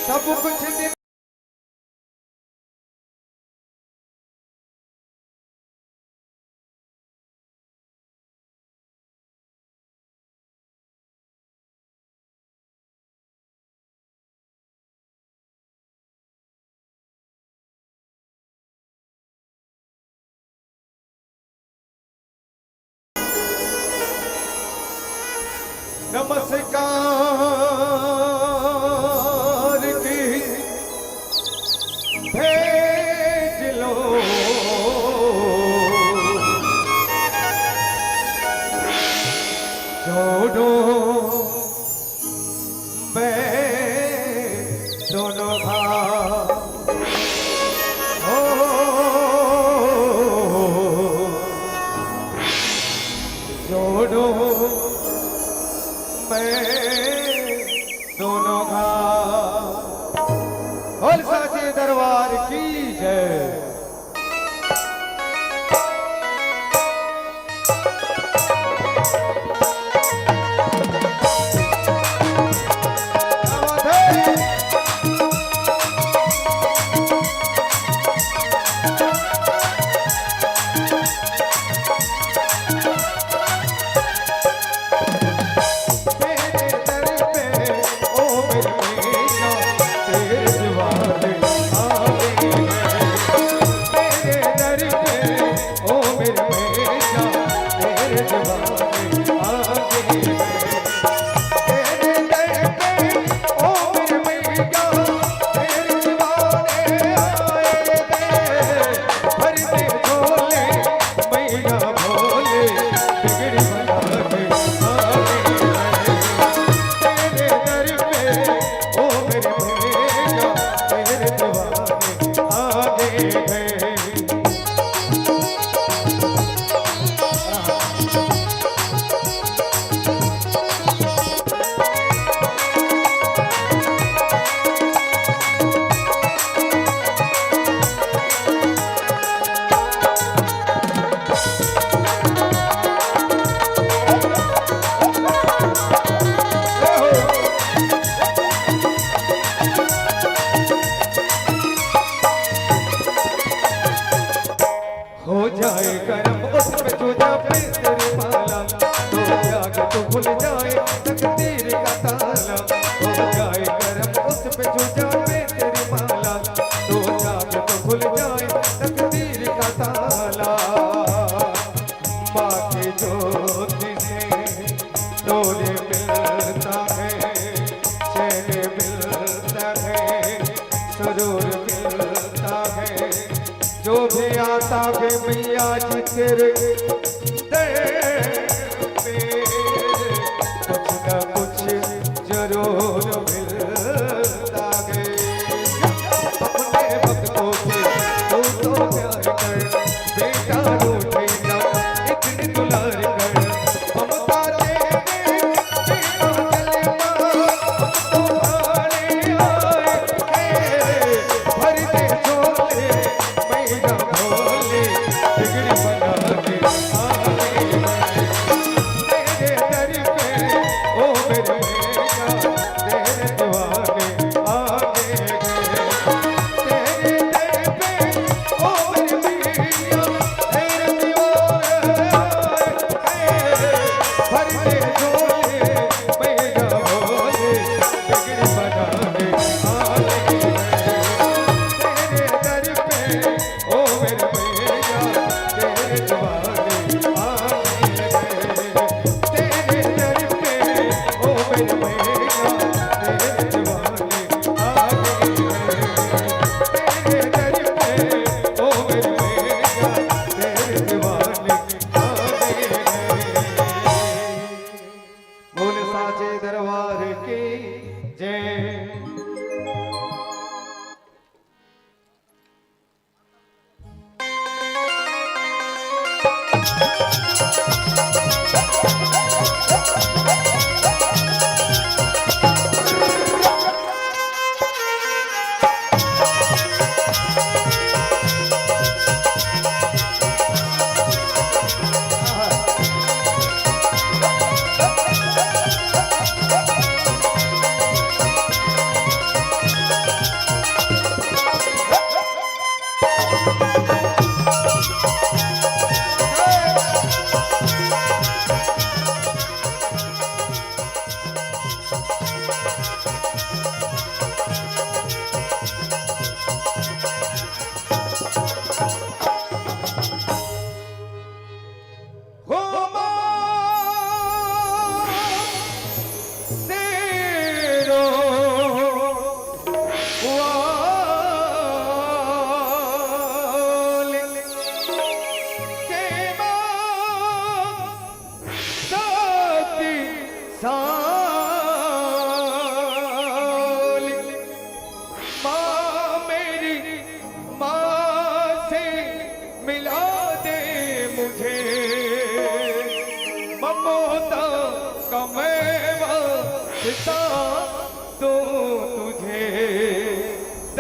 सब कुछ नमस्कार की दोनों भाव हो जोड़ो मैं दोनों भाव। बोल साचे दरबार की जय। हो जाए करम उसमें तुझा पे तेरी माला, तो जाग तो भूल जाए तकदीर का ताला। हो जाए करम उसमें तुझा पे तेरी माला, तो जाग तो भूल जाए तकदीर का ताला। माँ की ज्योति से डोरे मिलता है, चैन मिलता है, सुरूर मिलता है। जो भी आता है मैया जी तेरे दर पे, कुछ न कुछ जरूर मिलता है। अपने भक्तों से तू तो प्यार कर, बेटा रूठे ना इतनी दुलार कर। ममता देके बिना चले हम तुम्हारे आए, भर दे झोले मैया भोले, बिगड़ी बना दे।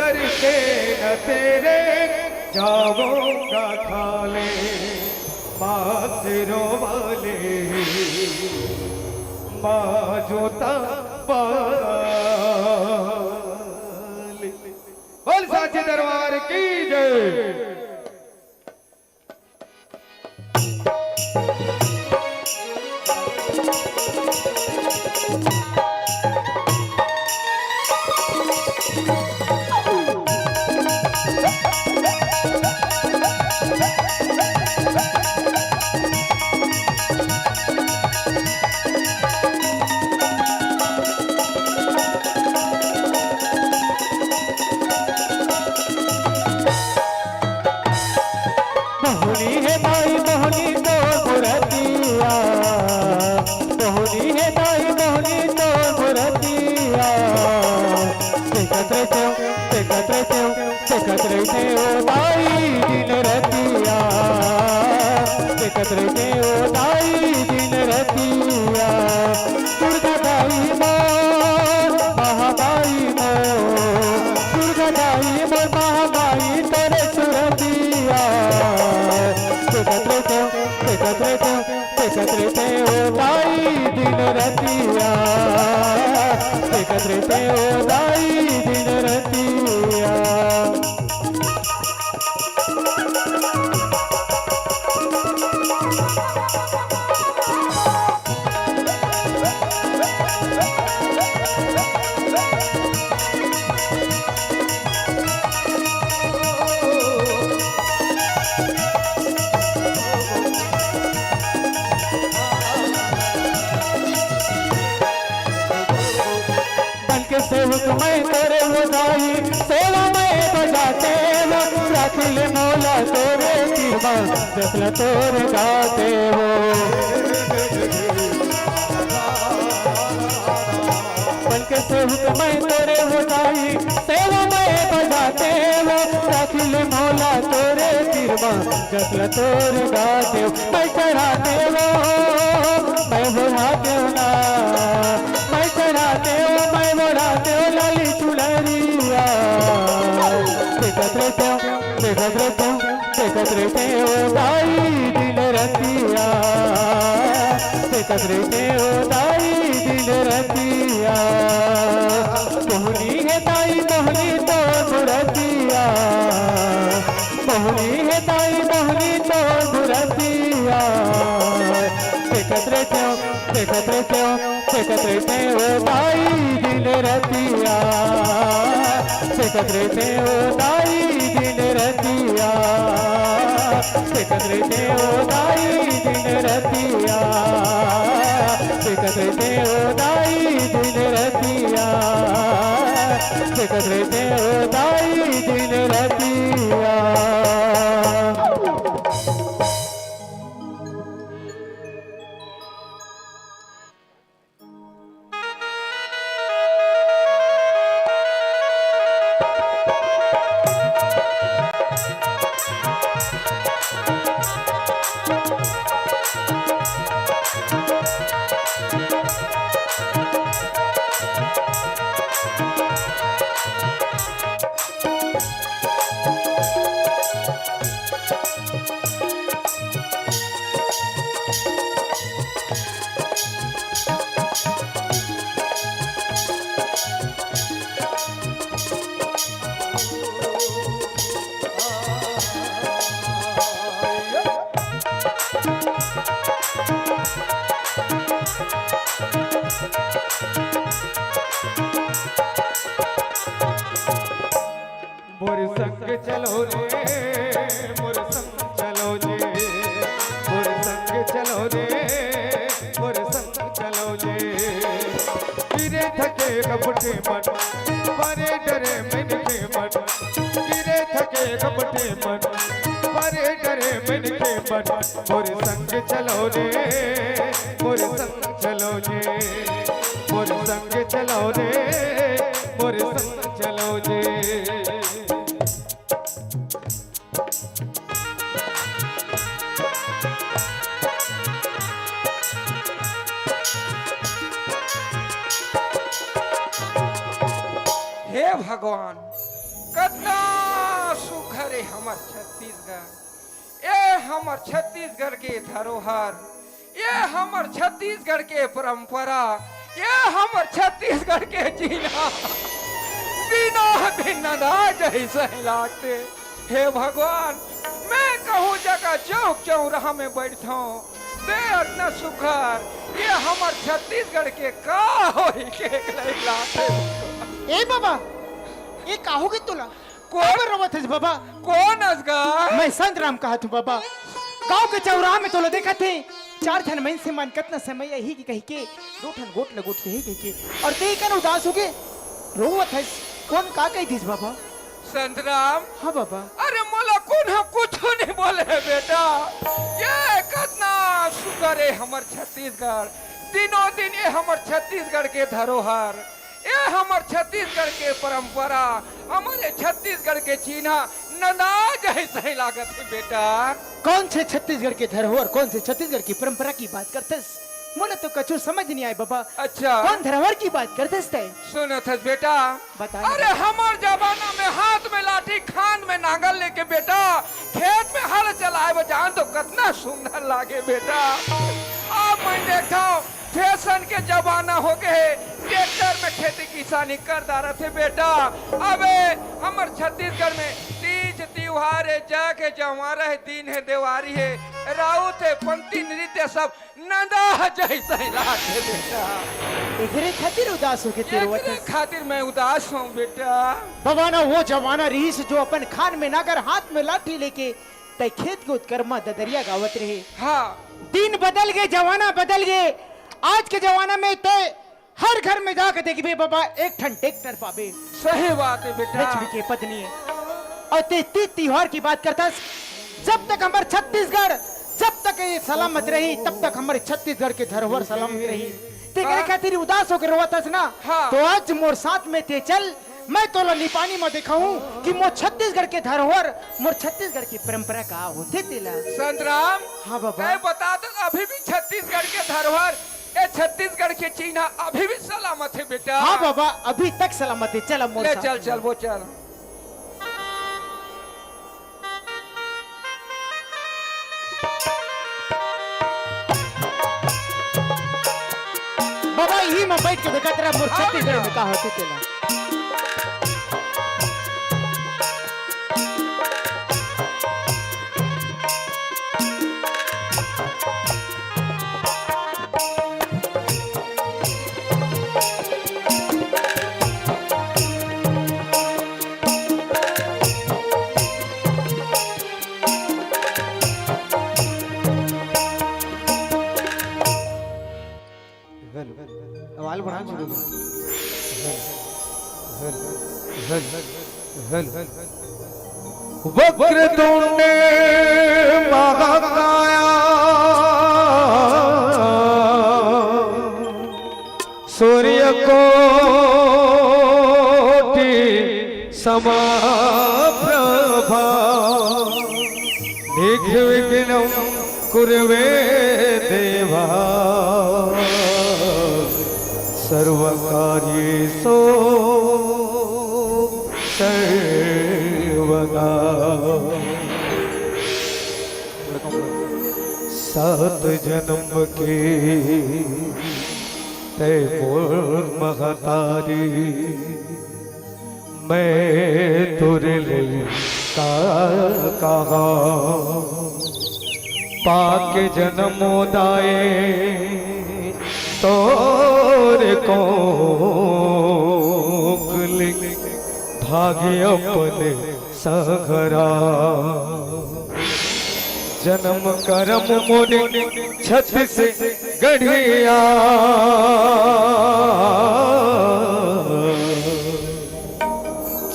करके न तेरे जाऊंगा खाले मासिरों वाले माजोता वाले। बोल साचे दरबार की जय। मोहनी है ताई मोहनी तो मुरतिया, मोहनी है ताई मोहनी तो मुरतिया। देखत रहते ओ ताई दिन रतिया, देखत रहते ओ ताई दिन रतिया। दुर्गा दाई मोर महाबाई मोर, दुर्गा दाई मोर महाबाई तोरे सुरतिया। देखत रहते ओ ताई दिन रतिया, देखत रहते ओ ताई दिन रतिया। सेवक मैं तेरे बजाई सेवा में बजाते हो, राखिल मौला तोरे कृपा जसला तोरे गाते हो। बल्कि सेवक मैं तेरे बजाई सेवा में बजाते हो, राखिल मौला तोरे कृपा जसला तोरे गाते हो। मैं चढ़ाते हो मैं बढ़ाते हो ना, मैं चढ़ाते हो मैं बढ़ाते हो लाली चुनरिया। देखत रहते हो ताई दिन रतिया, देखत रहते हो ताई दिन रतिया। मोहनी है ताई मोहनी तो मुरतिया, मोहनी है ताई मोहनी तो मुरतिया। देखत रहते हो ताई दिन रतिया, देखत रहते हो ताई दिन रतिया, देखत रहते हो ताई दिन रतिया, देखत रहते हो ताई दिन रतिया, देखत रहते हो ताई दिन रतिया। मोर संग चलो रे मोर संग चलो जे, मोर संग चलो रे मोर संग चलो जे। गिरे थके कपटे मन परे डरे मन के मन, गिरे थके कपटे मन परे डरे मन के मन। मोर संग चलो रे मोर संग चलो जे, मोर संग चलो रे मोर संग चलो जे। हे भगवान कितना सुघर है हमर छत्तीसगढ़। ये हमर छत्तीसगढ़ के धरोहर, ये हमर छत्तीसगढ़ के परंपरा, ये हमर छत्तीसगढ़ के जीना बिना दिन जैसे लागते। हे भगवान, मैं कहूँ जगह चौक चौराहा में बैठा हूँ देख न सुखर, ये हमर छत्तीसगढ़ के का होई के लागते। ए बाबा, ये काहोगे तुला? कौन रोवत है बाबा? कौन असगा? मैं संत राम कहा तू बाबा। गांव के चौराहा में तोला देखा थे, चार ठन मन से मन कितना समय यही की कही के, दो ठन गोट लगोट के ही कही के, और ते कन उदास हो गए रोवत है। कौन का कही थी बाबा? संत राम। हाँ बाबा। अरे मोला कौन है कुछ नहीं बोले बेटा। ये कितना सुगर है हमर छत्तीसगढ़, दिनों दिन ये हमर छत्तीसगढ़ के धरोहर, ये हमर छत्तीसगढ़ के परंपरा, हमारे छत्तीसगढ़ के चिन्ह नना जैसे लागत है बेटा। कौन से छत्तीसगढ़ के धरोहर, कौन से छत्तीसगढ़ की परंपरा की बात करते? मोला तो कछु समझ नहीं आए बाबा। अच्छा, कौन धरोहर की बात करते? सुनो थे बेटा। बता। अरे हमार जमाना में हाथ में लाठी खान में नांगल लेके बेटा खेत में हल चलाए जान तो कितना सुंदर लागे बेटा। अब मैं देखा फैशन के जमाना हो गए, ट्रैक्टर में खेती किसानी कर दारा थे बेटा। अबे हमार छत्तीसगढ़ में तीज त्योहार है, जग है, जवारा है, दिन है, देवारी है, राउत है, पंक्ति नृत्य सब नंदा जैसा लागे बेटा। एकरे खातिर उदास हो के एकरे खातिर मैं उदास हूँ बेटा। बाबा ना वो जमाना रहीस जो अपन खान में नागर हाथ में लाठी लेके तय खेत के उत्कर्मा ददरिया गावत रहे। हाँ, दिन बदल गए, जमाना बदल गए। आज के जमाना में तय हर घर में जाकर देखिए बाबा एक ठन ट्रैक्टर पावे। सही बात है बेटा। लक्ष्मी की पत्नी है और ते तीज त्योहार की बात करता। जब तक हमारे छत्तीसगढ़ जब तक ये सलामत रही तब तक हमारे छत्तीसगढ़ के धरोहर सलामत रही। ते करे खातिर उदास होकर रोवतस ना। हाँ। तो आज मोर साथ में ते चल, मैं तो निपानी में दिखाऊं कि मोर छत्तीसगढ़ के धरोहर, मोर छत्तीसगढ़ की परंपरा का होते तेला। संतराम। हाँ बाबा। मैं बता दो अभी भी छत्तीसगढ़ के धरोहर, ये छत्तीसगढ़ के चिन्ह अभी भी सलामत है बेटा। हाँ बाबा, अभी तक सलामत है। चल मोर ले साथ चल में। चल वो चल। बाबा यही में बैठ के देखा तेरा मोर हाँ छत्तीसगढ़ भैया। में का होते तेला। आवाज बढ़ा शुरू वक्रतुंड महाकाया सूर्य कोटि समप्रभा निर्विघ्नं कुर्वे देवा सर्वकार्येषु सर्वदा। सात जन्म के तय मोर महतारी, मैं तुरे का कहा पाके जन्म दाए तोर को भाग्य अपने सघरा। जन्म करम मोरे छत से गढ़िया,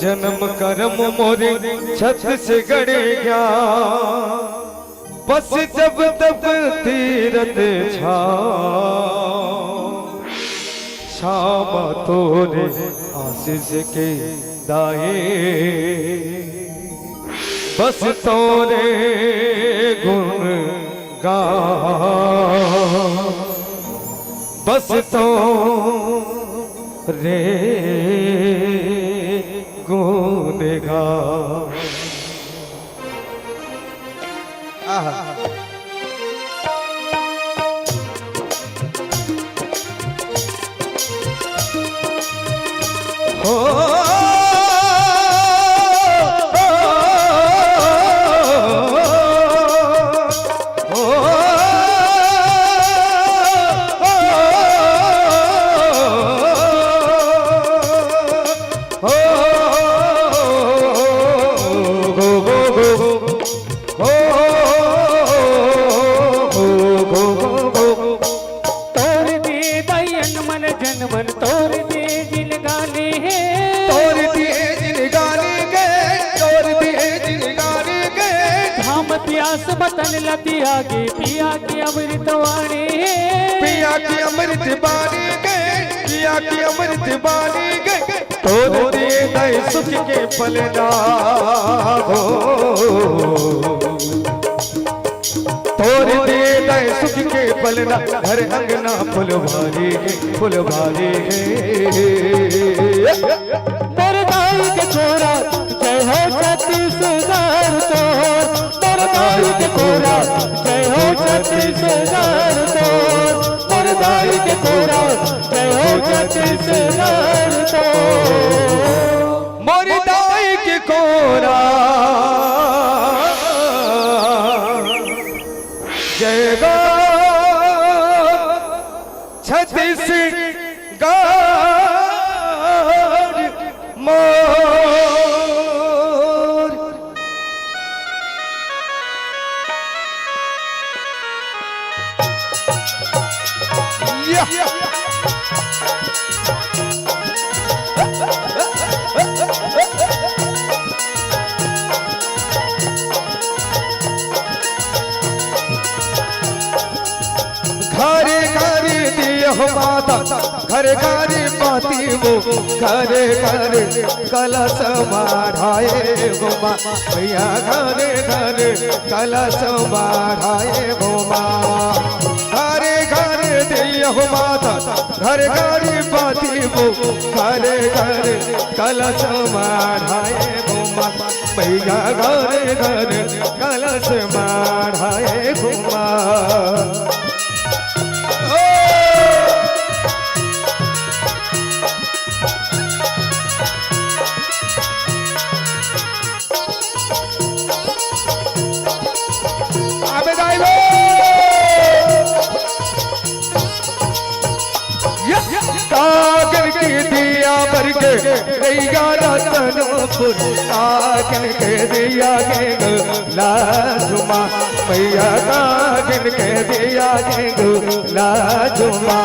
जन्म करम मोरे छत से गढ़िया। बस जब तब तीरथ शाम तोरे आशीष के दाए। बस तोरे गुण गा, बस तो रे गूंदेगा। आहा हो तोड़ दे दयन मन जन मन तोड़ दे जिन गाने तोड़ दिए जिन गाने गए, तोड़ दिए जिन गाने गए, धाम प्यास बतन लती आगे पिया की अमृत वाणी पिया की अमृत बानी गए, पिया की अमृत बानी गए, तोड़ दिए दय सुख के पलना हो, तोड़ दिए दय सुख के पलना, घर अंगना फुलवारी गे, फुलवारी गे। बरदाई के छोरा जय हो छत्तीसगढ़ तोर, बरदाई के छोरा जय हो छत्तीसगढ़ तोर, बरदाई के छोरा जय हो छत्तीसगढ़ तोर। मोरी दाई के कोरा जय गो छत्तीसगढ़ मोर। घरे घरे दियो माता, घरे घरे पाती वो, घरे घरे कलश माढ़ाए वो माँ, भैया घरे घरे कलश माढ़ाए वो माँ। घरे घरे दियो माता, घरे घरे पाती वो, घरे घरे कलश माढ़ाए वो माँ, भैया घरे घरे कलश माढ़ाए वो माँ। कागन की दिया भर के गैया रतनपुर, कागन के दिया के लाजुमा, भैया कागन के दिया के लाजुमा,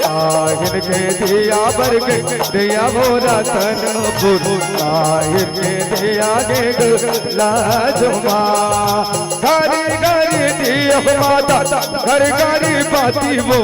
कागन के दिया भर के दिया वो रतनपुर, कागन के दिया के लाजुमा। घरे घरे दिया माता, घर घरे पाती वो,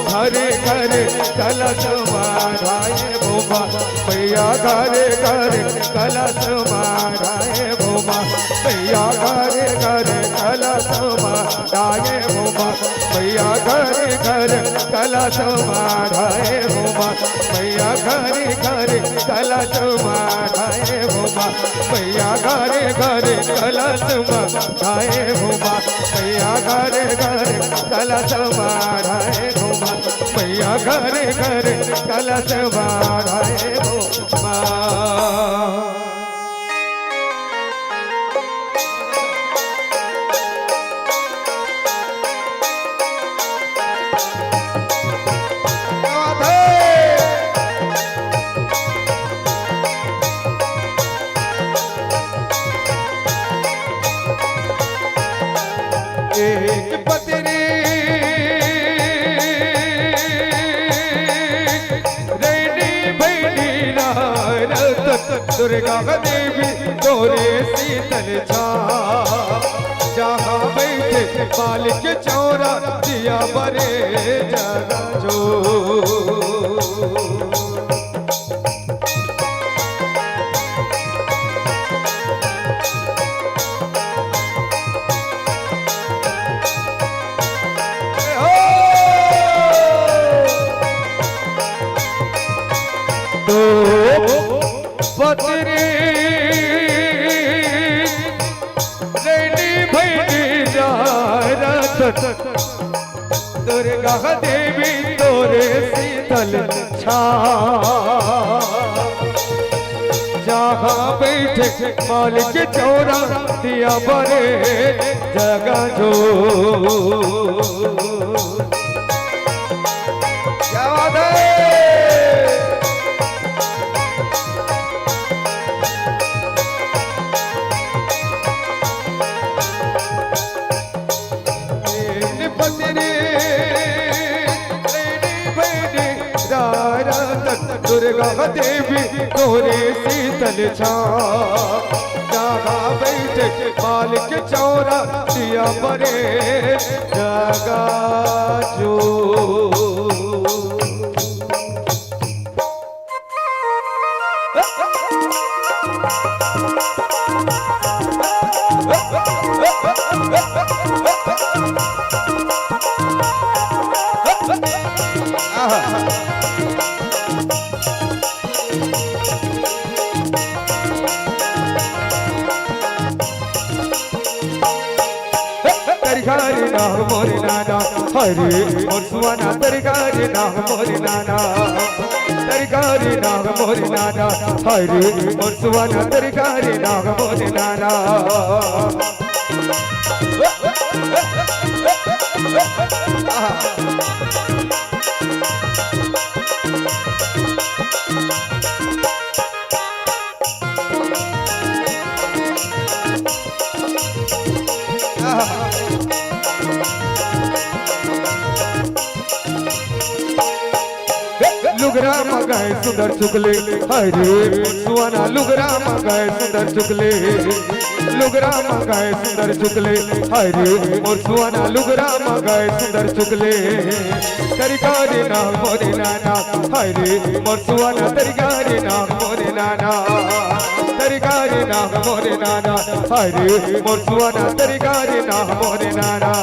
घरे घरे कलश माढ़ाए वो माँ, भैया घरे घरे कलश माढ़ाए वो माँ, भैया घरे घरे कलश माढ़ाए वो माँ, भैया घरे घरे कलश माढ़ाए वो माँ, भैया घरे घरे कलश माढ़ाए वो माँ, भैया घरे घरे कलश माढ़ाए वो माँ, भैया घरे घरे कलश माढ़ाए वो माँ, भैया घरे घरे कलश माढ़ाए वो माँ। एक पत्नी रेडी भैनी नारद, दुर्गा देवी तोरे शीतल छा, जहाँ बैठे मालिक चौरा दिया बरे जगा जो। पति दुर्गा देवी तोरे शीतल छाँव जहाँ बैठे मालिक चौरा दिया बरे जगह जो क्या बात है दुर्गा देवी तोरे शीतल छाँव जहाँ बैठे मालिक चौरा दिया बरे जगह जो तरकारी नाम मोरे नाना हरे और सुवाना तरकारी नाम मोरे नाना तरकारी नाम मोरे नाना हरे और सुवाना तरकारी नाम मोरे नाना लुगरा मगाए सुंदर चुगले हरे सुवाना लुगरा मगाए सुंदर चुगले लुगरा मगाए सुंदर चुगले हरे और सुवाना लुगरा मगाए सुंदर चुगले तरकारी नाम मोरे नाना हरे और सुवाना तरकारी नाम मोरे नाना तरकारी नाम मोरे नाना हरे और सुवाना तरकारी नाम मोरे नाना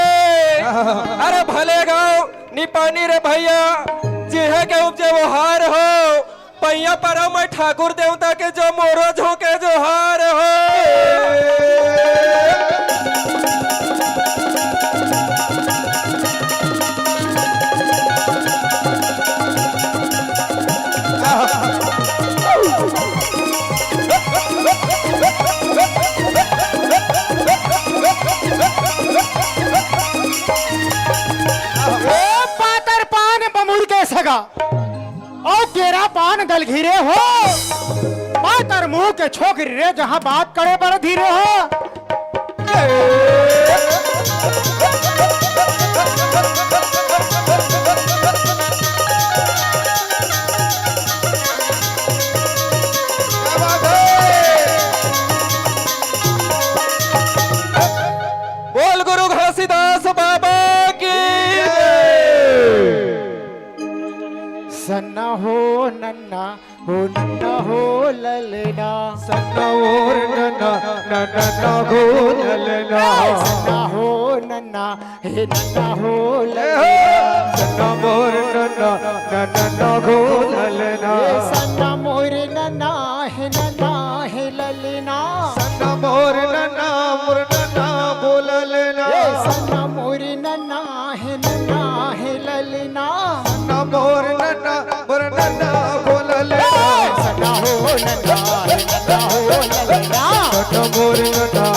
अरे भले गाँव नी पानी रे भैया जिहे के उपजे वो हार हो पैया पर मैं ठाकुर देवता के जो मोरो झोंके जो हार हो और तेरा पान दल घिरे हो पातर मुंह के छोकरी रे जहां बात करे पर धीरे हो बोल गुरु घासीदास बाबा की सन्ना हो नन्ना हो ललना सन्ना और नन्ना नन्ना हो ललना सन्ना हो नन्ना हे नन्ना हो ललना सन्ना मोर नन्ना नन्ना हो ललना सन्ना मोर नन्ना हे ललना सन्ना मोर नन्ना बोल ललना सन्ना मोर नन्ना हे ललना सन्ना मोर नन्ना बोल ललना सन्ना हो नन्ना हो ललना सन्ना मोर नन्ना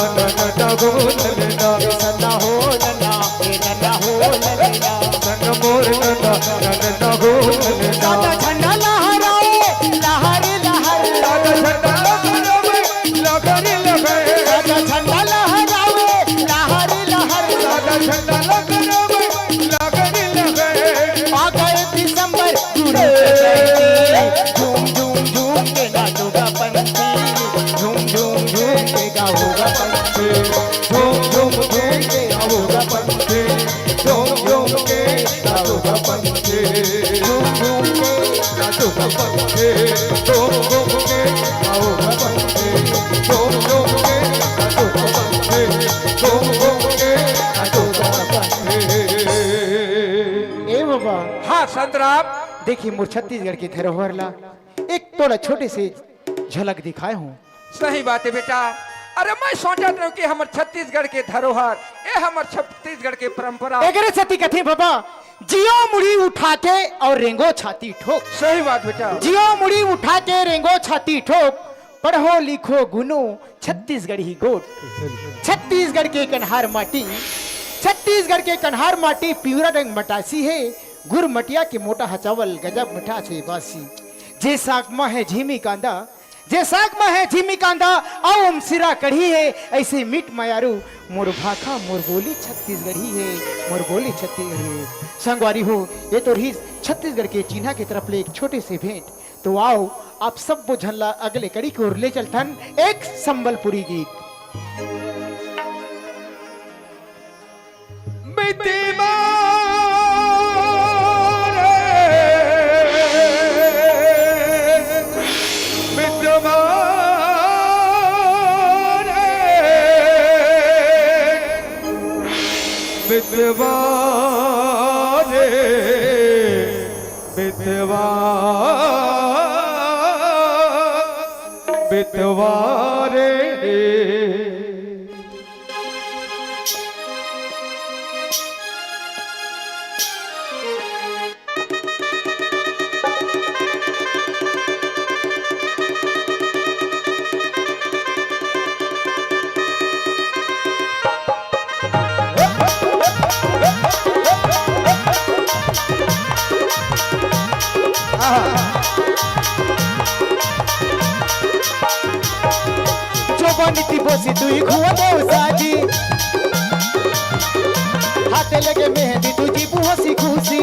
बोल ललना सन्ना हो नन्ना हो ललना सन्ना मोर नन्ना बोल ललना दादा झंडा लहराए लहर लहर दादा झंडा लहराए दादा झंडा लहराए लहर लहर दादा झंडा लहराए आ गए दिसंबर झूम झूम झूम के नाचूगा पंछी झूम झूम झूम के गाऊगा पंछी झूम झूम के गाऊगा पंछी झूम झूम के गाऊगा पंछी झूम झूम के नाचूगा पंछी झूम झूम के गाऊगा संतराम। देखिए मोर छत्तीसगढ़ की धरोहर ला एक थोड़ा छोटे से झलक दिखाए हूँ। सही बात है बेटा। अरे मैं सोचत रहूं कि हमर छत्तीसगढ़ के धरोहर, ये हमर छत्तीसगढ़ के परंपरा। एगरे सती कथे बाबा, जियो मुड़ी उठा के और रेंगो छाती ठोक। सही बात बेटा। जियो मुड़ी उठा के रेंगो छाती ठोक, पढ़ो लिखो गुनो छत्तीसगढ़ ही गोट। छत्तीसगढ़ के कन्हार माटी, छत्तीसगढ़ के कन्हार माटी पिवरा रंग मटासी है। गुर मटिया के मोटा हचावल गजब मिठा से बासी। जे साग में है झीमी कांदा, जे साग में है झीमी कांदा और सिरा कढ़ी है। ऐसे मीट मयारू मोर भाखा मोर बोली छत्तीसगढ़ी है, मोर बोली छत्तीसगढ़ी है। संगवारी हो, ये तो रही छत्तीसगढ़ के चिन्हा की तरफ ले एक छोटे से भेंट। तो आओ आप सब वो झल्ला अगले कड़ी की ओर ले चलतन एक संबलपुरी गीत। बितवारे बितवारे नीति बोसी दुई खुआ दो साजी, हाथे लगे मेहंदी तुझी बुहसी खुशी।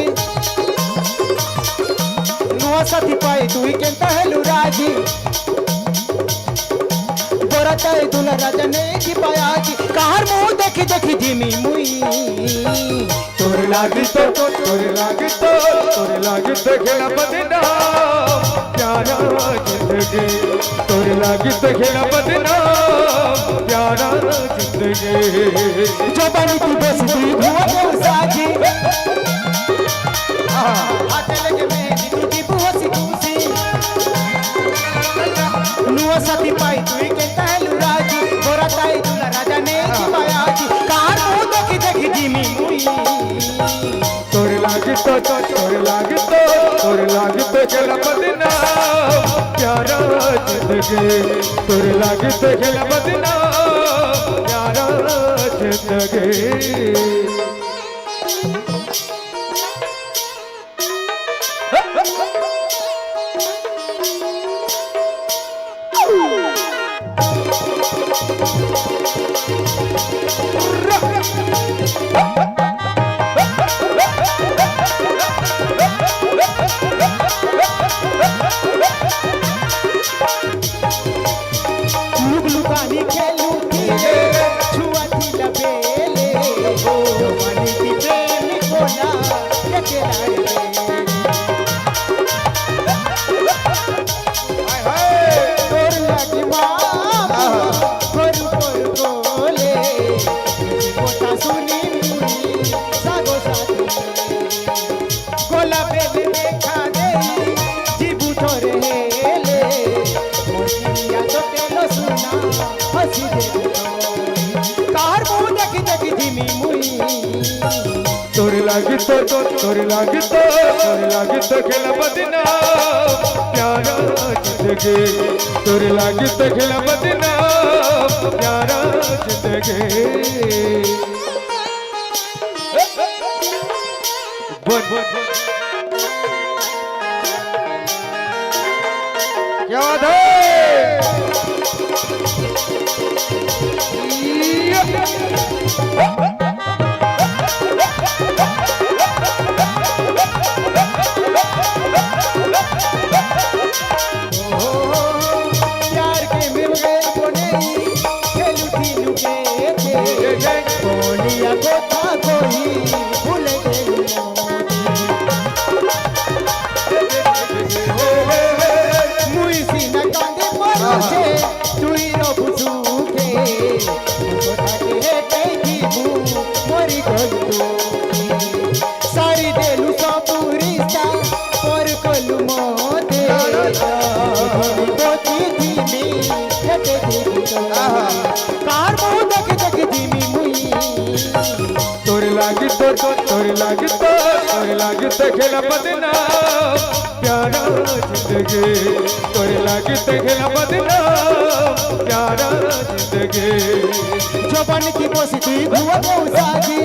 नुआ साथी पाए दुई केंता है लुराजी, बोरा चाहे दुला राजा ने की पाया की। कहार मुंह देखी देखी जिमी मुई, तोरे लागी तो तोरे लागी तो तोरे लागी तो खेला बदना प्यारा जिंदगी। तोरे लागी तो खेला बदना प्यारा जिंदगी। जो बनी तू बस दुई खुआ दो साजी, हाथे लगे मेहंदी तुझी बुहसी खुशी। नुआ साथी पाई तुई केंता है लुराजी, बोरा ताई दुला राजा ने की पाया की। कहार मुंह देखी देखी जिमी मुई, तोरे लागी तो तोरे लागी तो तोरे लागी तो खेला बदना प्यारा जिंदगी। तोरे लागी तो खेला बदना प्यारा जिंदगी। लुगानी खेलू थी छुआ थी लबेले, जवानी की प्रेम कोना कचराए। तोर लगी मामा गोरु गोरु बोले, कोटा सुनी मुई सागो साथी। गोला बेबे देखा दे जीबू ठोरे हेले, मोटिया तो तेलो सुना हसी दे। कार मुंह देखी देखी धीमी मुई, तोरे लागी तो तोरे लागी तो तोरे लागी तो खेला बदना प्यारा जिंदगी। तोरे लागी तो खेला बदना प्यारा जिंदगी। बोल बोल बोल क्या बात है। प्यार के मिलगे कोने खेलू थी लुके थे, कोनिया को था कोई भूल गई। मुई सीना कांदे परोसे तुई रो बुझूके, को था के कई की तोरे लागे खेला बदनाम प्यारा जिंदगी तोरे लागे खेला बदनाम प्यारा जिंदगी जवान की बोसी थी बुआ मौसागी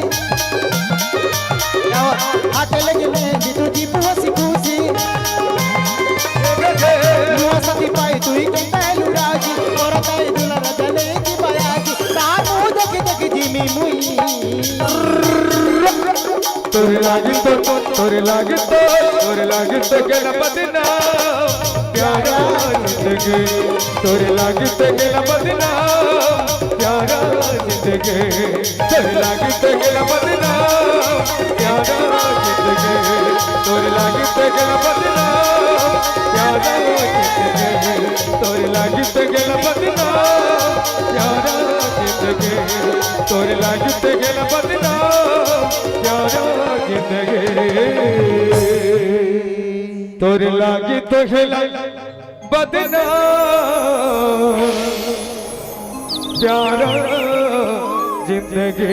हाथ लगे मेहंदी तुझी बोसी खुशी बुआ सती पाई तू ही के पहलू रागी और ताई दुला रजले की बायागी तामू देख देख जिमी मुई तोरे लागे खेला बदनाम प्यारा जिंदगी तोरे लागे खेला बदनाम प्यारा जिंदगी तोरे लागे खेला बदनाम प्यारा जिंदगी तोरे लागे खेला बदनाम प्यारा जिंदगी तोरे लागे खेला बदनाम प्यारा जिंदगी तोरे लागे खेला बदनाम प्यारा जिंदगी तोरे लागे खेला बदनाम प्यारा जिंदगी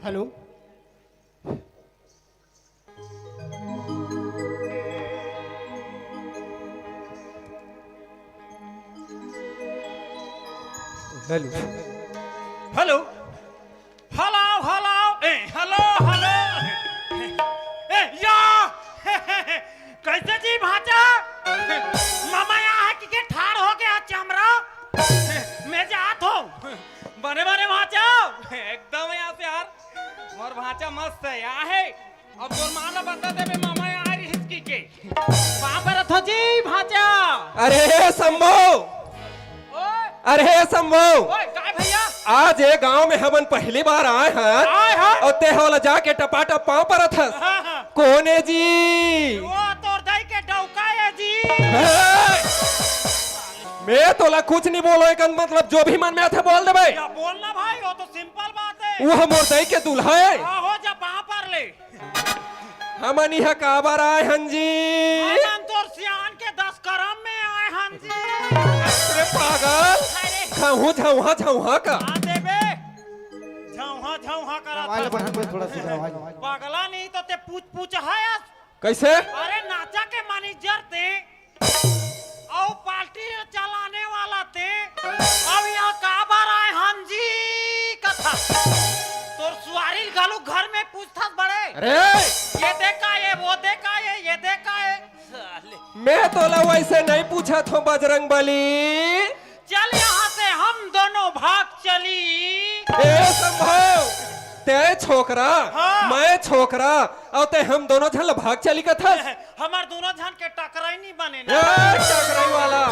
hello hello hello hello hello ए हेलो हेलो ए या कैसे जी भाचा मामा यहाँ है कि ठाड़ हो गया चमरा मैं जात हूँ बने बने भाचा एकदम यहाँ से यार मोर भाचा मस्त है यहाँ है अब तोर माला बता दे बे मामा यहाँ है हिस्की के वहाँ पर रथो जी भाचा अरे शंभू ओए अरे शंभू ओए काय भैया आज ये गांव में हमन पहली बार आए आए हैं हैं। और ते होला जाके टपाटप पाँव पर थस हाँ हाँ कोने जी वो तोर दाई के डौका है जी मैं तोला कुछ नहीं बोलो एक मतलब जो भी मन में आते बोल दे भाई या बोलना भाई वो तो सिंपल बात है वो मोर दई के दूल्हा है हाँ हो जा वहाँ पर ले हमन यहाँ काबर आए हन जी आनंद तोर सियान के 10 करम में आए हन जी अरे पागल अरे झौहा झौहा झौहा का आ देबे झौहा झौहा मोबाइल करा पर हमको थोड़ा सा आवाज पागला नहीं तो ते पूछ पूछ है कैसे अरे नाचा के मैनेजर थे और पार्टी चलाने वाला थे अब यहाँ काबर आए हन जी कथा तोर सुवारी गालू घर में पूछताछ बड़े अरे ये देखा ये देखा ये देखा है साले मैं तोला वैसे नहीं पूछा था बजरंग बली चल यहाँ से हम दोनों भाग चली ए संभव ते छोकरा हाँ। मैं छोकरा और ते हम दोनों झल भाग चली का था हमार दोनों जन के टकराई नहीं बने ए, ना टकराई वाला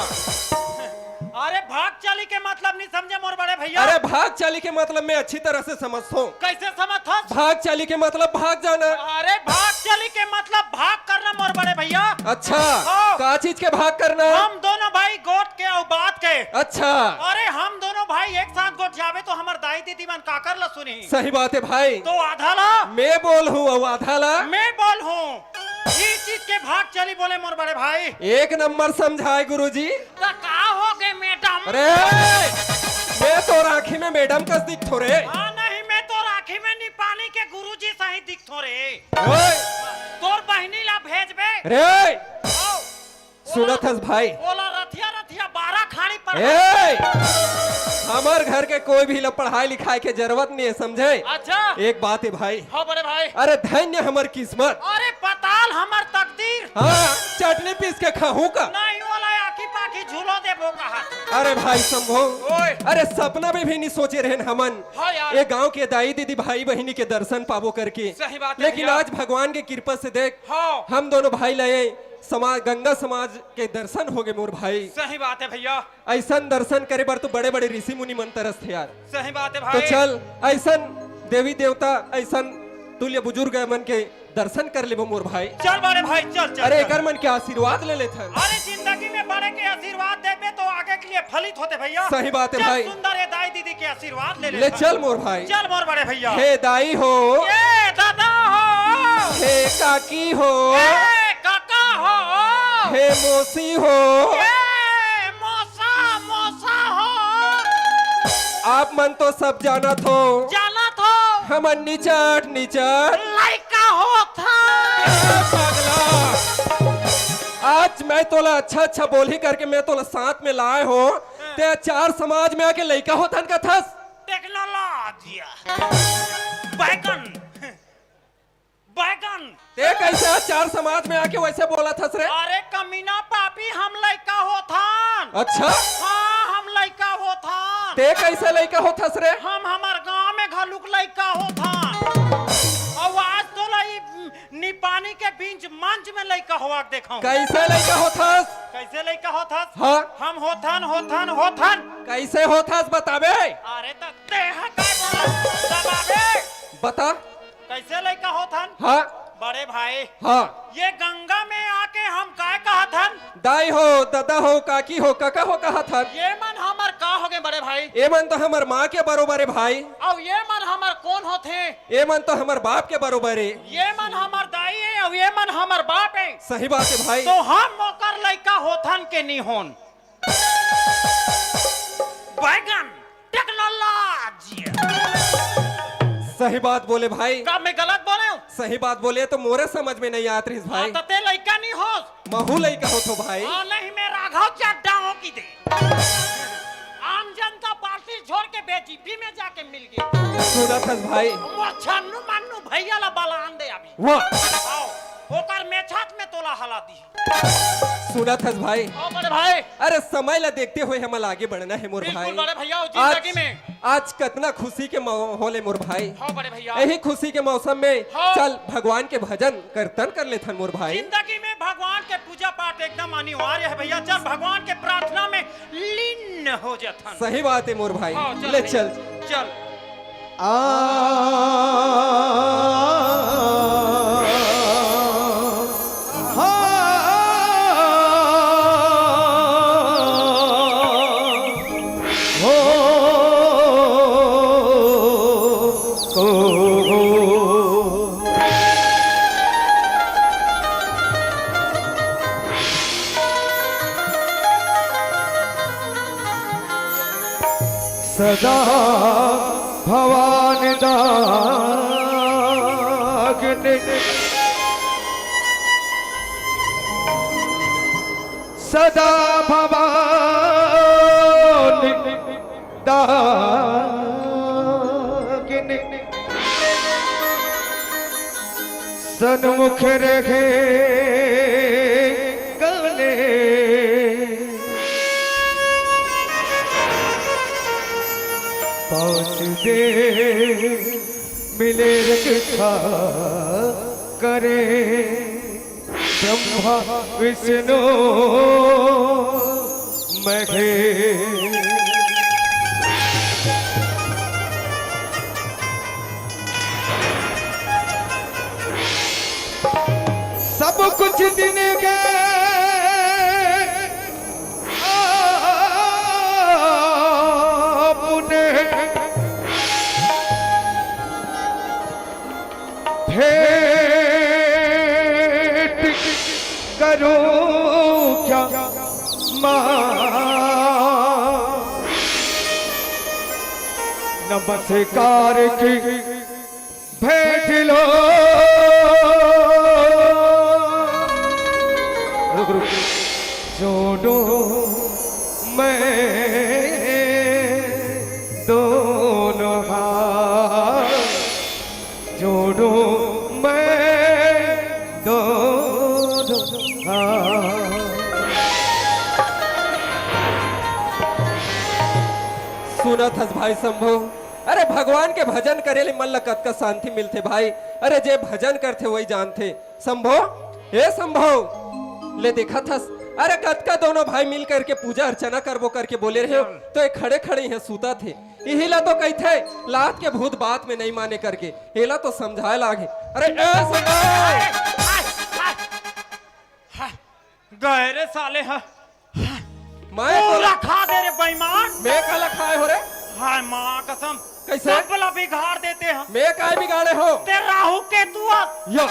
अरे भाग चली के मतलब नहीं समझे मोर बड़े भैया अरे भाग चली के मतलब मैं अच्छी तरह से समझता हूँ कैसे समझ भाग चली के मतलब भाग जाना अरे भाग चली के मतलब भाग करना मोर बड़े भैया अच्छा हाँ। का चीज के भाग करना हम दोनों भाई गोट के और बात के अच्छा अरे हम दोनों भाई एक साथ गोट जावे तो हमार दाई दीदी मन का कर ला सुनी सही बात है भाई तो आधा ला मैं बोल हूँ और आधा ला मैं बोल हूँ इस चीज के भाग चली बोले मोर बड़े भाई एक नंबर समझाए गुरुजी तो का हो गए मैडम अरे मैं तो राखी में मैडम कस दिख थोड़े हाँ नहीं मैं तो राखी में नहीं पानी के गुरुजी सही दिख थोड़े ओए, तोर बहनी ला भेज बे अरे आओ। सुनत हस भाई बोला रथिया रथिया 12 खाड़ी पर ए हमार घर के कोई भी ला पढ़ाई लिखाई के जरूरत नहीं है समझे अच्छा एक बात है भाई हो बड़े भाई अरे धन्य हमार किस्मत अरे पताल हमार तकदीर हाँ चटनी पीस के खाऊं का नहीं वाला आखी पाखी झूलो दे वो कहा अरे भाई संभो ओए। अरे सपना में भी नहीं सोचे रहे हमन हाँ यार। ये गांव के दाई दीदी भाई बहनी के दर्शन पाबो करके सही बात है लेकिन भैया। आज भगवान के कृपा से देख हाँ। हम दोनों भाई लाए समाज गंगा समाज के दर्शन हो गए मोर भाई सही बात है भैया ऐसा दर्शन करे बार तो बड़े बड़े ऋषि मुनि मन तरस थे यार सही बात है तो भाई चल ऐसा देवी देवता ऐसा तुल्य बुजुर्ग मन के दर्शन कर ले मोर भाई चल बड़े भाई चल चल अरे चल। एकर मन के आशीर्वाद ले लेते हैं अरे जिंदगी में बड़े के आशीर्वाद देबे तो आगे के लिए फलित होते भैया सही बात है चल भाई। सुंदर है दाई दीदी के आशीर्वाद ले ले चल मोर भाई चल मोर बड़े भैया हे दाई हो ए दादा हो हे काकी हो ए काका हो हे मौसी हो ए मौसा मौसा हो आप मन तो सब जाना हो जाना तो हमन निचट निचट लाइका होता पगला आज मैं तोला अच्छा अच्छा बोली करके मैं तोला साथ में लाए हो ते चार समाज में आके लइका होतन का थस टेक्नोलॉजी बैगन बैगन ते कैसे आज चार समाज में आके वैसे बोला थस रे अरे कमीना पापी हम लइका होथान अच्छा हाँ हम लइका होथान ते कैसे लइका होथस रे हम हमार गांव में घलुक लइका होथान और आज तो लाई पानी के बीच मंच में लइका हुआ देखो कैसे लइका होथस? कैसे लइका होथस? हाँ। हम होथन कैसे होथस बताबे? अरे तो देह का दबाबे बता। कैसे लइका होथन? हाँ बड़े भाई हाँ। ये गंगा में आके हम काय कहथन? दाई हो, दादा हो, काकी हो, काका हो कहा था। ये मन हमर का हो गए बड़े भाई? ए मन तो हमर माँ के बरोबर है भाई। अब ये मन हमर कौन होते? ए मन तो हमर बाप के बरोबर है। ये मन हमर दाई है और ये मन हमर बाप है। सही बात है भाई। तो हम मोकर लइका होथन के नहीं होन। बैगन टेक्नोलॉजी। सही बात बोले भाई। का मैं गलत बोले हूँ? सही बात बोले तो मोरे समझ में नहीं आत रही भाई। तो ते लइका नहीं हो? महू लइका हो तो भाई। नहीं मैं राघव चड्डा हो की दे। आम जनता पार्टी छोड़ के बीजेपी में जाके मिल गई। सुना था भाई। वो छन्नू मन्नू भैया ला बाला आन दे अभी। वाह। आओ ओकर मेछात में तोला हला दी। सुना था भाई। ओ बड़े भाई। अरे समय ला देखते हुए हम आगे बढ़ना है मोर भाई। बिल्कुल बड़े भैया जिंदगी में आज कितना खुशी के माहौल है मोर भाई। हाँ बड़े भैया। यही खुशी के मौसम में हाँ। चल भगवान के भजन कीर्तन कर लेथन मोर भाई। जिंदगी में भगवान के पूजा पाठ एकदम अनिवार्य है भैया। चल भगवान के प्रार्थना में लीन हो जाथन। सही बात है मोर भाई। हाँ, चल ले भैया, चल चल। सदा भवान दागने सदा भवान दागने सन्मुख रहे गले पाँच दे मिले रक्षा करे ब्रह्मा विष्णु महेश। सब कुछ दिन के आपने भेंट करो क्या नमस्कार की भेंट लो। रुक रुक जोड़ो मैं दोनों हाथ जोड़ो मैं दोनों हाथ। सुना था भाई शंभू। अरे भगवान के भजन करे ले मन लगत का शांति मिलते भाई। अरे जे भजन करते वही जानते। शंभू हे शंभू ले देखा था। अरे कत का दोनों भाई मिल करके पूजा अर्चना करबो करके बोले रहे हो तो एक खड़े खड़े यहाँ सूता थे। यही तो कही थे लात के भूत बात में नहीं माने करके हेला तो समझाए लागे। अरे गए रे साले हा मैं पूरा खा दे रे बेईमान। मैं काला खाए हो रे? हाय माँ कसम कैसे? सब बिगाड़ देते हैं। मैं काय बिगाड़े हो? ते राहु केतु या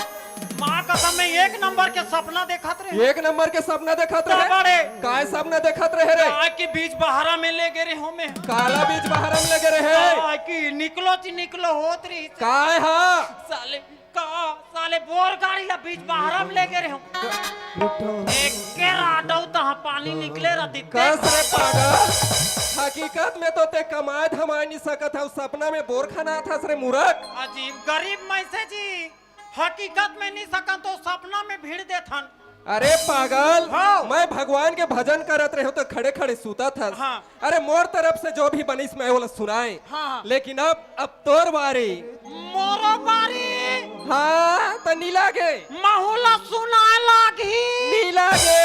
माँ कसम में एक नंबर के सपना देखत रहे। एक नंबर के सपना देखत रहे? बड़े काय सपना देखत रहे रे? काय के बीच बहारा में ले गए हो में काला बीच बाहर में लगे रहे। काय की निकलो होत रही काय हा साले का साले बोर गाड़ी ला बीच बहारा में ले गए हो। एक के राडौ तहां पानी निकले रहती कस रे पागल। हकीकत में तो ते कमाए धमाए नहीं सकत है। सपना में बोर खाना था रे मूर्ख। अजीब गरीब मैसे जी हकीकत में नहीं सकन तो सपना में भीड़ देथन। अरे पागल हाँ। मैं भगवान के भजन करत रहे हो तो खड़े खड़े सूता था। हाँ। अरे मोर तरफ से जो भी बनिस मैं वो सुनाए। हाँ। लेकिन अब तोर बारी। मोरो बारी हाँ त नीला गे माहौला सुना लागी नीला गे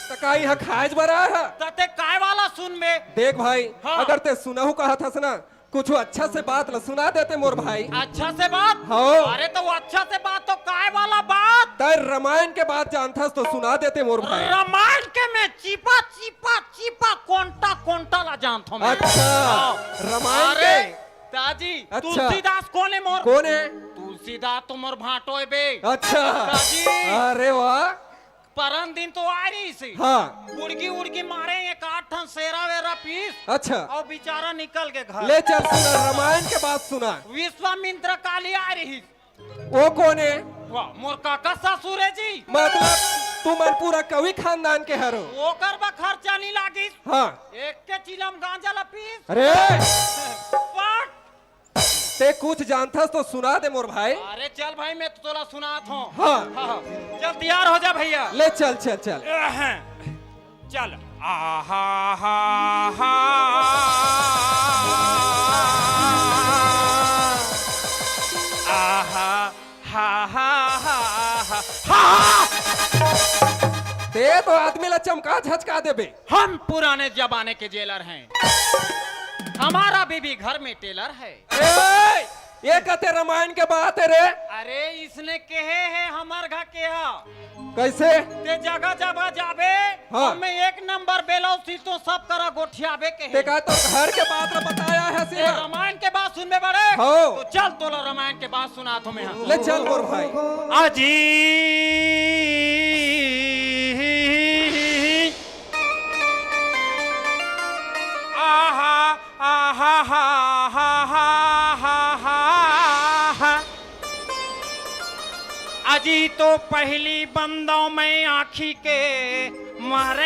त काई ह खाज बरा है तते काय वाला सुन में देख भाई हाँ। अगर ते सुनहु कहा था ना कुछ अच्छा से बात ल सुना देते मोर भाई अच्छा से बात हाँ। अरे तो अच्छा से बात तो काय वाला बात तर रामायण के बात जानथस तो सुना देते मोर भाई रामायण के में चिपा चिपा चिपा कोंटा कोंटा ला जानता हूं मैं अच्छा हाँ। रामायण अरे के ताजी अच्छा। तुलसीदास कौन है मोर कौन है तुलसीदास तो मोर भाटो है बे अच्छा दादी। अरे वाह परम दिन तो आ रही सी हाँ उड़गी उड़गी मारे एक 8 ठन सेरा वेरा पीस अच्छा और बेचारा निकल के घर ले चल सुना रामायण के बात सुना विश्वामित्र काली आ रही वो कौन है वाह मोर काका ससुर है जी मतलब तू मन पूरा कवि खानदान के हरो ओकर बा खर्चा नहीं लागी हाँ एक के चिलम गांजा ला पीस अरे पट ते कुछ जानथस तो सुना दे मोर भाई अरे चल भाई मैं तो तोला सुनात हूँ हाँ। चल तैयार हो जा भैया ले चल चल चल चल आहा हा हा आहा हा हा हा हा ते तो आदमी ला चमका झचका देबे हम पुराने जमाने के जेलर हैं हमारा बीबी घर में टेलर है ए, ये कहते रामायण के बात है रे अरे इसने कहे है हमार घर के हा कैसे ते जगह जगह जाबे हाँ। हमें एक नंबर बेलाउ सी तो सब करा गोठियाबे के ते है का तो घर के बात ला बताया है ते सिरा रामायण के बात सुनबे बड़े हाँ। तो चल तोला रामायण के बात सुना तुम्हें यहाँ ले चल मोर भाई अजी आहा आहा हा हा हा हा हा अजी तो पहली बंदों में आखी के महरैया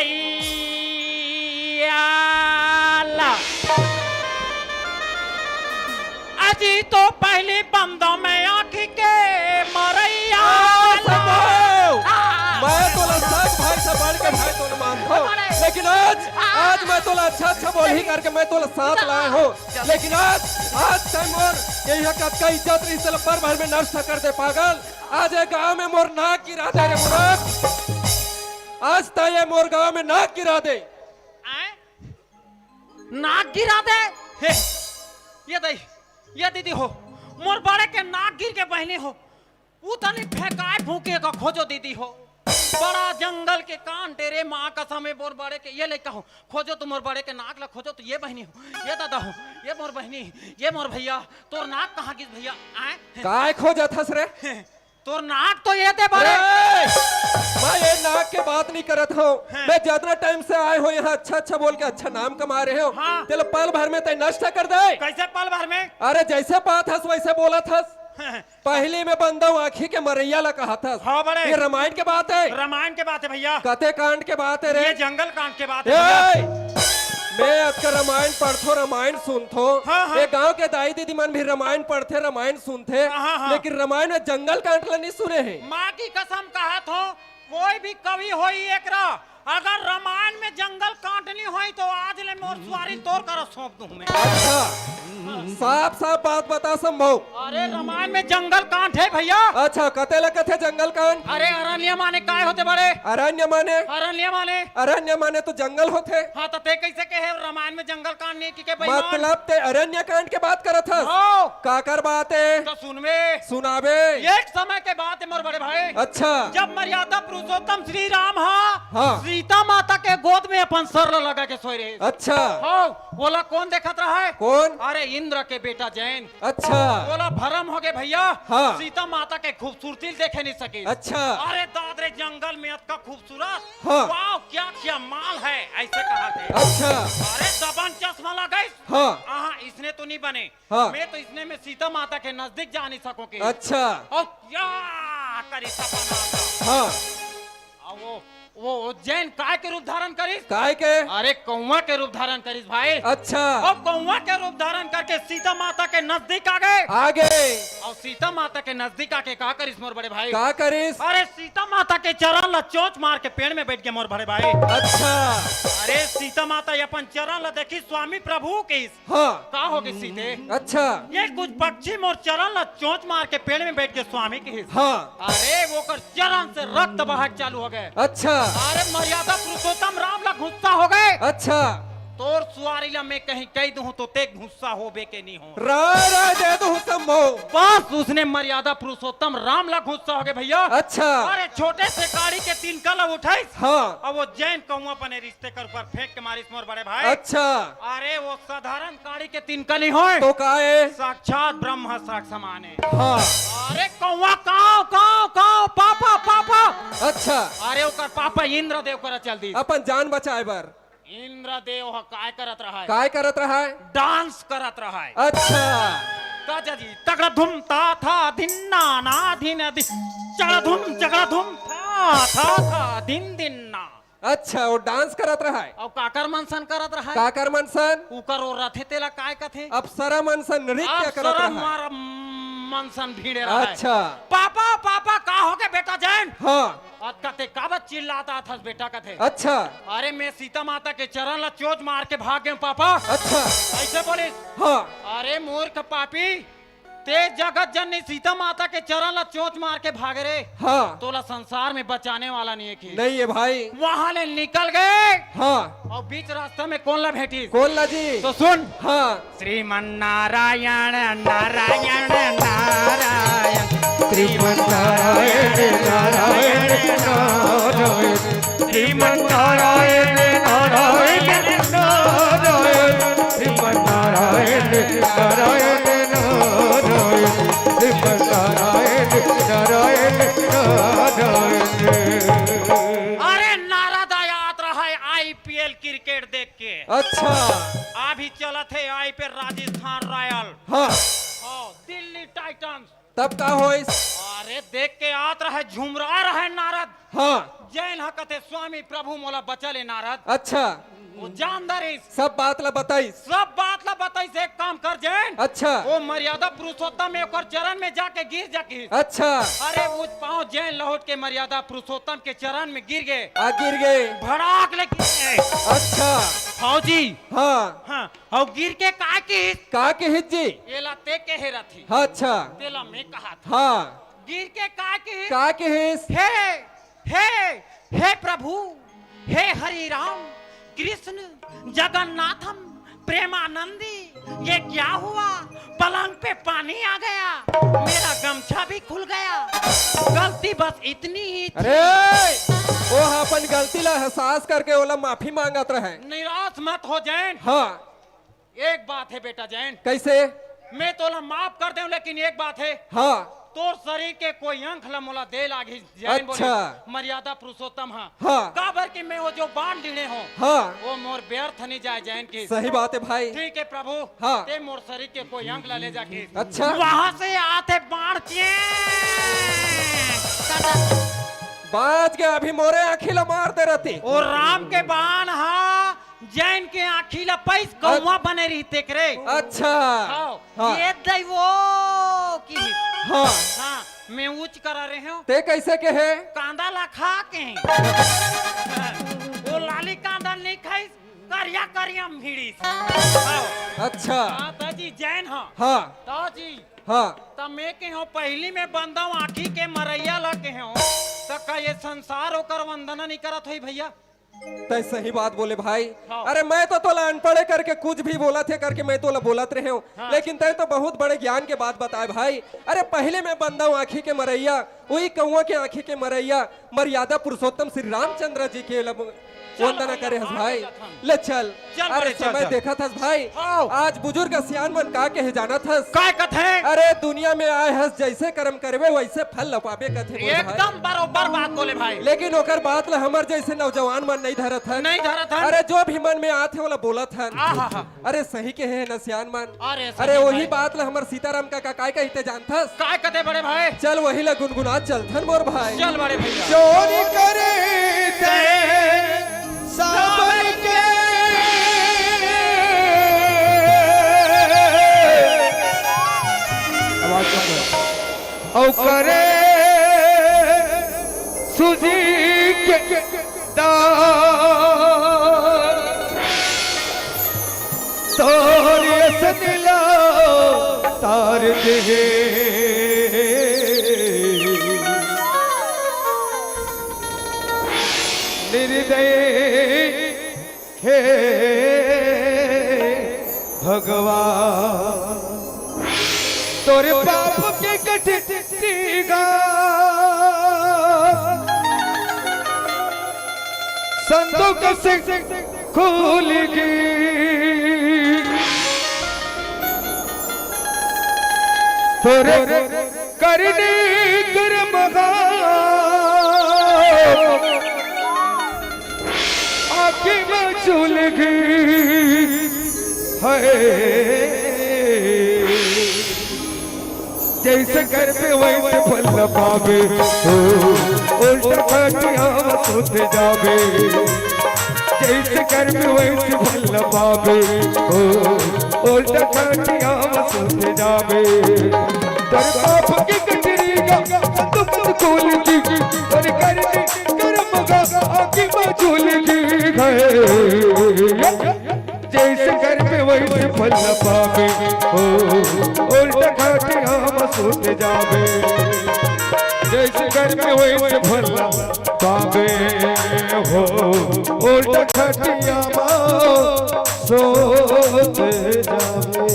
अजी तो पहली बंदों में आखी के मरैया मैं तो सच भाई से बढ़ के भाई तो मानता हूँ लेकिन आज मैं तो अच्छा अच्छा बोल ही करके मैं तो साथ लाया हूँ लेकिन आज टाइम और यही हकत का इज्जत इस पर भर में नष्ट कर दे पागल आज ये गांव में मोर नाक गिरा दे रे मुराद आज तय ये मोर गांव में नाक गिरा दे नाक गिरा दे हे, ये दीदी हो मोर बड़े के नाक गिर के बहने हो उतनी फेंकाए फूके का खोजो दीदी हो बड़ा जंगल के कान तेरे माँ कसम है मोर बड़े के ये लेकर हो खोजो तो मोर बड़े के नाक ला खोजो तो ये बहनी हो ये दादा हो ये मोर बहनी ये मोर भैया तोर नाक कहाँ गिर भैया आए काय खोजत हस रे तोर नाक तो ये दे बड़े मैं ये नाक के बात नहीं करत हूँ मैं जितना टाइम से आए हो यहाँ अच्छा अच्छा बोल के अच्छा नाम कमा रहे हो हाँ। तेल पल भर में ते नष्ट कर दे कैसे पल भर में अरे जैसे बात हस वैसे बोला थस पहली में बंदा आखी के मरैया ला कहा था हाँ बड़े। ये रामायण के बात है रामायण के बात है भैया कथे कांड के बात है रे ये जंगल कांड के बात है भैया। ए, मैं आपका रामायण पढ़थो रामायण सुनथो हाँ, हाँ। ये गांव के दाई दीदी मन भी रामायण पढ़ते रामायण सुनते हाँ, हाँ। लेकिन रामायण में जंगल कांड ला नहीं सुने हैं माँ की कसम कहत हो कोई भी कवि होई एकरा अगर रामायण में जंगल काटनी होई तो आज ले मोर सवारी तोड़ कर सौंप दूं मैं अच्छा साफ साफ बात बता संभव अरे रामायण में जंगल कांड है भैया अच्छा कते ला कथे जंगल कांड अरे अरण्य माने काय होते बड़े अरण्य माने तो जंगल होते हाँ तो ते कैसे कहे रामायण में जंगल कांड नहीं की के बेईमान मतलब ते अरण्य कांड के बात करत हस हाँ। काकर बात है तो सुनवे सुनाबे एक समय के बात है मोर बड़े भाई अच्छा जब मर्यादा पुरुषोत्तम श्री राम हाँ। सीता माता के गोद में अपन सर लगा के सोए रहे अच्छा हाँ बोला कौन देखत रहा है कौन अरे इंद्र के बेटा जैन अच्छा बोला भरम हो गए भैया हाँ। सीता माता के खूबसूरती देखे नहीं सके अच्छा अरे दादरे जंगल में इतना खूबसूरत हाँ। वाह क्या क्या माल है ऐसे कहा थे अच्छा अरे दबन चश्मा लगा हाँ हाँ इसने तो नहीं बने हाँ। मैं तो इसने में सीता माता के नजदीक जा नहीं सकोगे अच्छा और क्या करी सपना हाँ और वो जैन काय के रूप धारण करिस काय के अरे कौवा के रूप धारण करिस भाई अच्छा और कौवा के रूप धारण करके सीता माता के नजदीक आ गए आगे और सीता माता के नजदीक आके का करिस मोर बड़े भाई का करिस अरे सीता माता के चरण ला चोंच मार के पेड़ में बैठ के मोर बड़े भाई अच्छा अरे सीता माता अपन चरण ला देखी स्वामी प्रभु के हाँ का होगी सीते अच्छा ये कुछ पक्षी मोर चरण ला चोंच मार के पेड़ में बैठ के स्वामी के हिस्से हाँ अरे वो कर चरण से रक्त बहक चालू हो गए अच्छा अरे मर्यादा पुरुषोत्तम राम ला गुस्सा हो गए अच्छा तोर सुवारी ला मैं कहीं कह दूं तो ते गुस्सा हो बे के नहीं हो राय दे दो संभव बस उसने मर्यादा पुरुषोत्तम राम ला गुस्सा हो गए भैया अच्छा अरे छोटे से गाड़ी के तीन कला उठाई हाँ अब वो जैन कौआ पने रिश्ते कर ऊपर फेंक के मारिस मोर बड़े भाई अच्छा अरे वो साधारण गाड़ी के तीन कली हो तो का है साक्षात ब्रह्म साक्ष समाने हाँ अरे कौआ काव काव काव पापा पापा अच्छा अरे ओकर पापा इंद्रदेव कर चल दी अपन जान बचाए बर इंद्रदेव ह काय करत रहा है काय करत रहा है डांस करत रहा है अच्छा काजा जी तगड़ा धुम ता था धिन्ना ना धिन धि चगड़ा धुम था दिन दिन ना अच्छा वो डांस करत रहा है और काकर मनसन करत रहा है काकर मनसन उकर वो रथे तेला काय कथे अप्सरा मनसन नृत्य करत अप्सरा रहा है मारा मनसन भीड़े रहा है अच्छा पापा पापा का हो गए बेटा जैन हाँ कथे काबत चिल्लाता था बेटा कथे अच्छा अरे मैं सीता माता के चरण ला चोट मार के भाग गए पापा अच्छा ऐसे बोले हाँ अरे मूर्ख पापी ते जगत जननी सीता माता के चरण ला चोट मार के भाग रे हाँ तोला संसार में बचाने वाला नहीं है की नहीं है भाई वहां ले निकल गए हाँ और बीच रास्ते में कौन ला भेटी कौन ला जी तो सुन हाँ श्रीमन नारायण नारायण नारायण श्रीमन नारायण नारायण नारायण श्रीमन नारायण नारायण नारायण श्रीमन नारायण नारायण नारायण श्रीमन नारायण नारायण नारायण अरे नारद आयात रहा है आईपीएल क्रिकेट देख के अच्छा अभी चला थे आई पे राजस्थान रॉयल हाँ दिल्ली टाइटंस तब का होइस अरे देख के आत रहे झुमरा रहे नारद हाँ जैन हकते स्वामी प्रभु मोला बचले नारद अच्छा वो जानदार है सब बात ला बताइस सब बात ला बताई से एक काम कर जैन अच्छा वो मर्यादा पुरुषोत्तम एक और चरण में जाके गिर जाके अच्छा अरे वो पाँव जैन लौट के मर्यादा पुरुषोत्तम के चरण में गिर गए आ गिर गए भड़ाक ले गिर गए अच्छा फौजी हाँ हाँ और गिर के का के हिज्जी एला ते के हेरा थी हाँ अच्छा तेला में कहा था हाँ गिर के का के हिस हे प्रभु हे हरि राम कृष्ण जगन्नाथम प्रेमानंदी ये क्या हुआ पलंग पे पानी आ गया मेरा गमछा भी खुल गया गलती बस इतनी ही थी। अरे वो अपन गलती ला एहसास करके ओला माफी मांगत रहे निराश मत हो जैन हाँ एक बात है बेटा जैन कैसे मैं तोला माफ कर दूं लेकिन एक बात है हाँ तोर शरीर के कोई अंख ला मोला दे लागी जैन बोले अच्छा। मर्यादा पुरुषोत्तम हाँ हाँ काबर की मैं वो जो बांध लीने हो हाँ वो मोर व्यर्थ नहीं जाए जैन की सही बात है भाई ठीक है प्रभु हाँ। ते मोर शरीर के कोई अंग ला ले जाके अच्छा। वहाँ से आते बाढ़ के बाज के अभी मोरे आखिल मार दे रहती और राम के बाण हा जैन के आखी ला पैस गौवा बने रही तेकरे अच्छा हाँ ये दैवो की हाँ हाँ मैं उच्च करा रहे हूँ ते कैसे के है कांदा ला खा के वो लाली कांदा नहीं खाई करिया करिया भीड़ी अच्छा हाँ ताजी जैन हाँ हाँ ताजी हाँ तब मैं के हो पहली में बंदा आखी के मरैया लगे हो तो का ये संसार होकर वंदना नहीं करत हुई भैया तय सही बात बोले भाई हाँ। अरे मैं तो तोला अनपढ़े करके कुछ भी बोला थे करके मैं तोला बोलत रहे हूँ हाँ। लेकिन तय तो बहुत बड़े ज्ञान के बात बताए भाई अरे पहले मैं बंदा हूँ आँखी के मरैया वही कौआ के आँखी के मरैया मर्यादा पुरुषोत्तम श्री रामचंद्र जी के वंदना करे हस भाई ले चल चल अरे बड़े, चल, समय चल। देखा था भाई हाँ। आज बुजुर्ग सियान मन का के जाना था काय कथे अरे दुनिया में आए हस जैसे कर्म करवे वैसे फल लपाबे कथे बोल भाई। एकदम बरोबर बात बोले भाई लेकिन ओकर बात ला हमर जैसे नौजवान मन नहीं धरत है नहीं धरा था अरे जो भी मन में आते वाला बोला था आहा। अरे सही के है नसियान मन अरे सही अरे वही भाई। बात ला हमर सीताराम का काय कहते जानथस काय कथे बड़े भाई चल वही ला गुनगुना चलथन मोर भाई चल बड़े भैया चोरी करे ते साबर के औ करे सुजी के दार बदला तार दे निर्दय हे भगवान तोरे पाप के कटगा संदूक से खोल गई तोरे करने कर्मगा आँखें में चुल गई है जैसे कर पे वैसे फल पावे उल्टा खटिया सुध जावे जैसे कर पे वैसे फल पावे उल्टा खटिया सुध जावे तर पाप की कटरी का दुख खोल की तर करने कर्म का आगे मचूल की है जैसे कर पे वैसे फल पावे उल्टा खटिया सूत जावे जैसे कर पे वैसे फल पावे हो उल्टा खटिया सूत जावे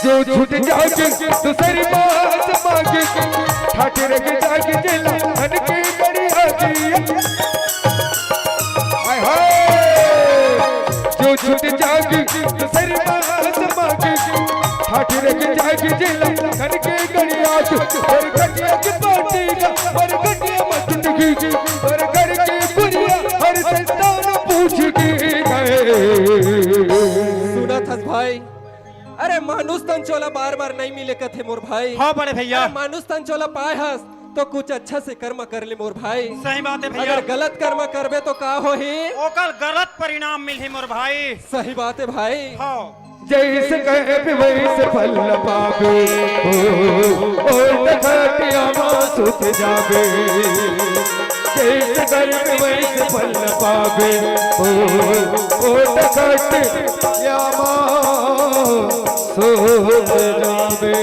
जो छूट जाके दूसरी बात मांगे ठाकुर के जाके जेला धन की बड़ी आती हाय हाय जो छूट जाके दूसरी बात मांगे ठाकुर के जाके जेला धन की बड़ी आती और घटिया की पार्टी का और घटिया मत की और घर की बुरिया हर संतान पूछ के गए सुना था भाई अरे मानुस तन चोला बार बार नहीं मिले कथे मोर भाई हाँ बड़े भैया मानुस तन चोला पाए हस तो कुछ अच्छा से कर्म कर ले मोर भाई सही बात है भैया अगर गलत कर्म करबे तो का हो ही ओकर गलत परिणाम मिलही मोर भाई सही बात है भाई हाँ जैसे कहे वैसे फल पावे ओ खटिया सुत जावे जैसे करे वैसे फल पावे ओ खटिया सुत जावे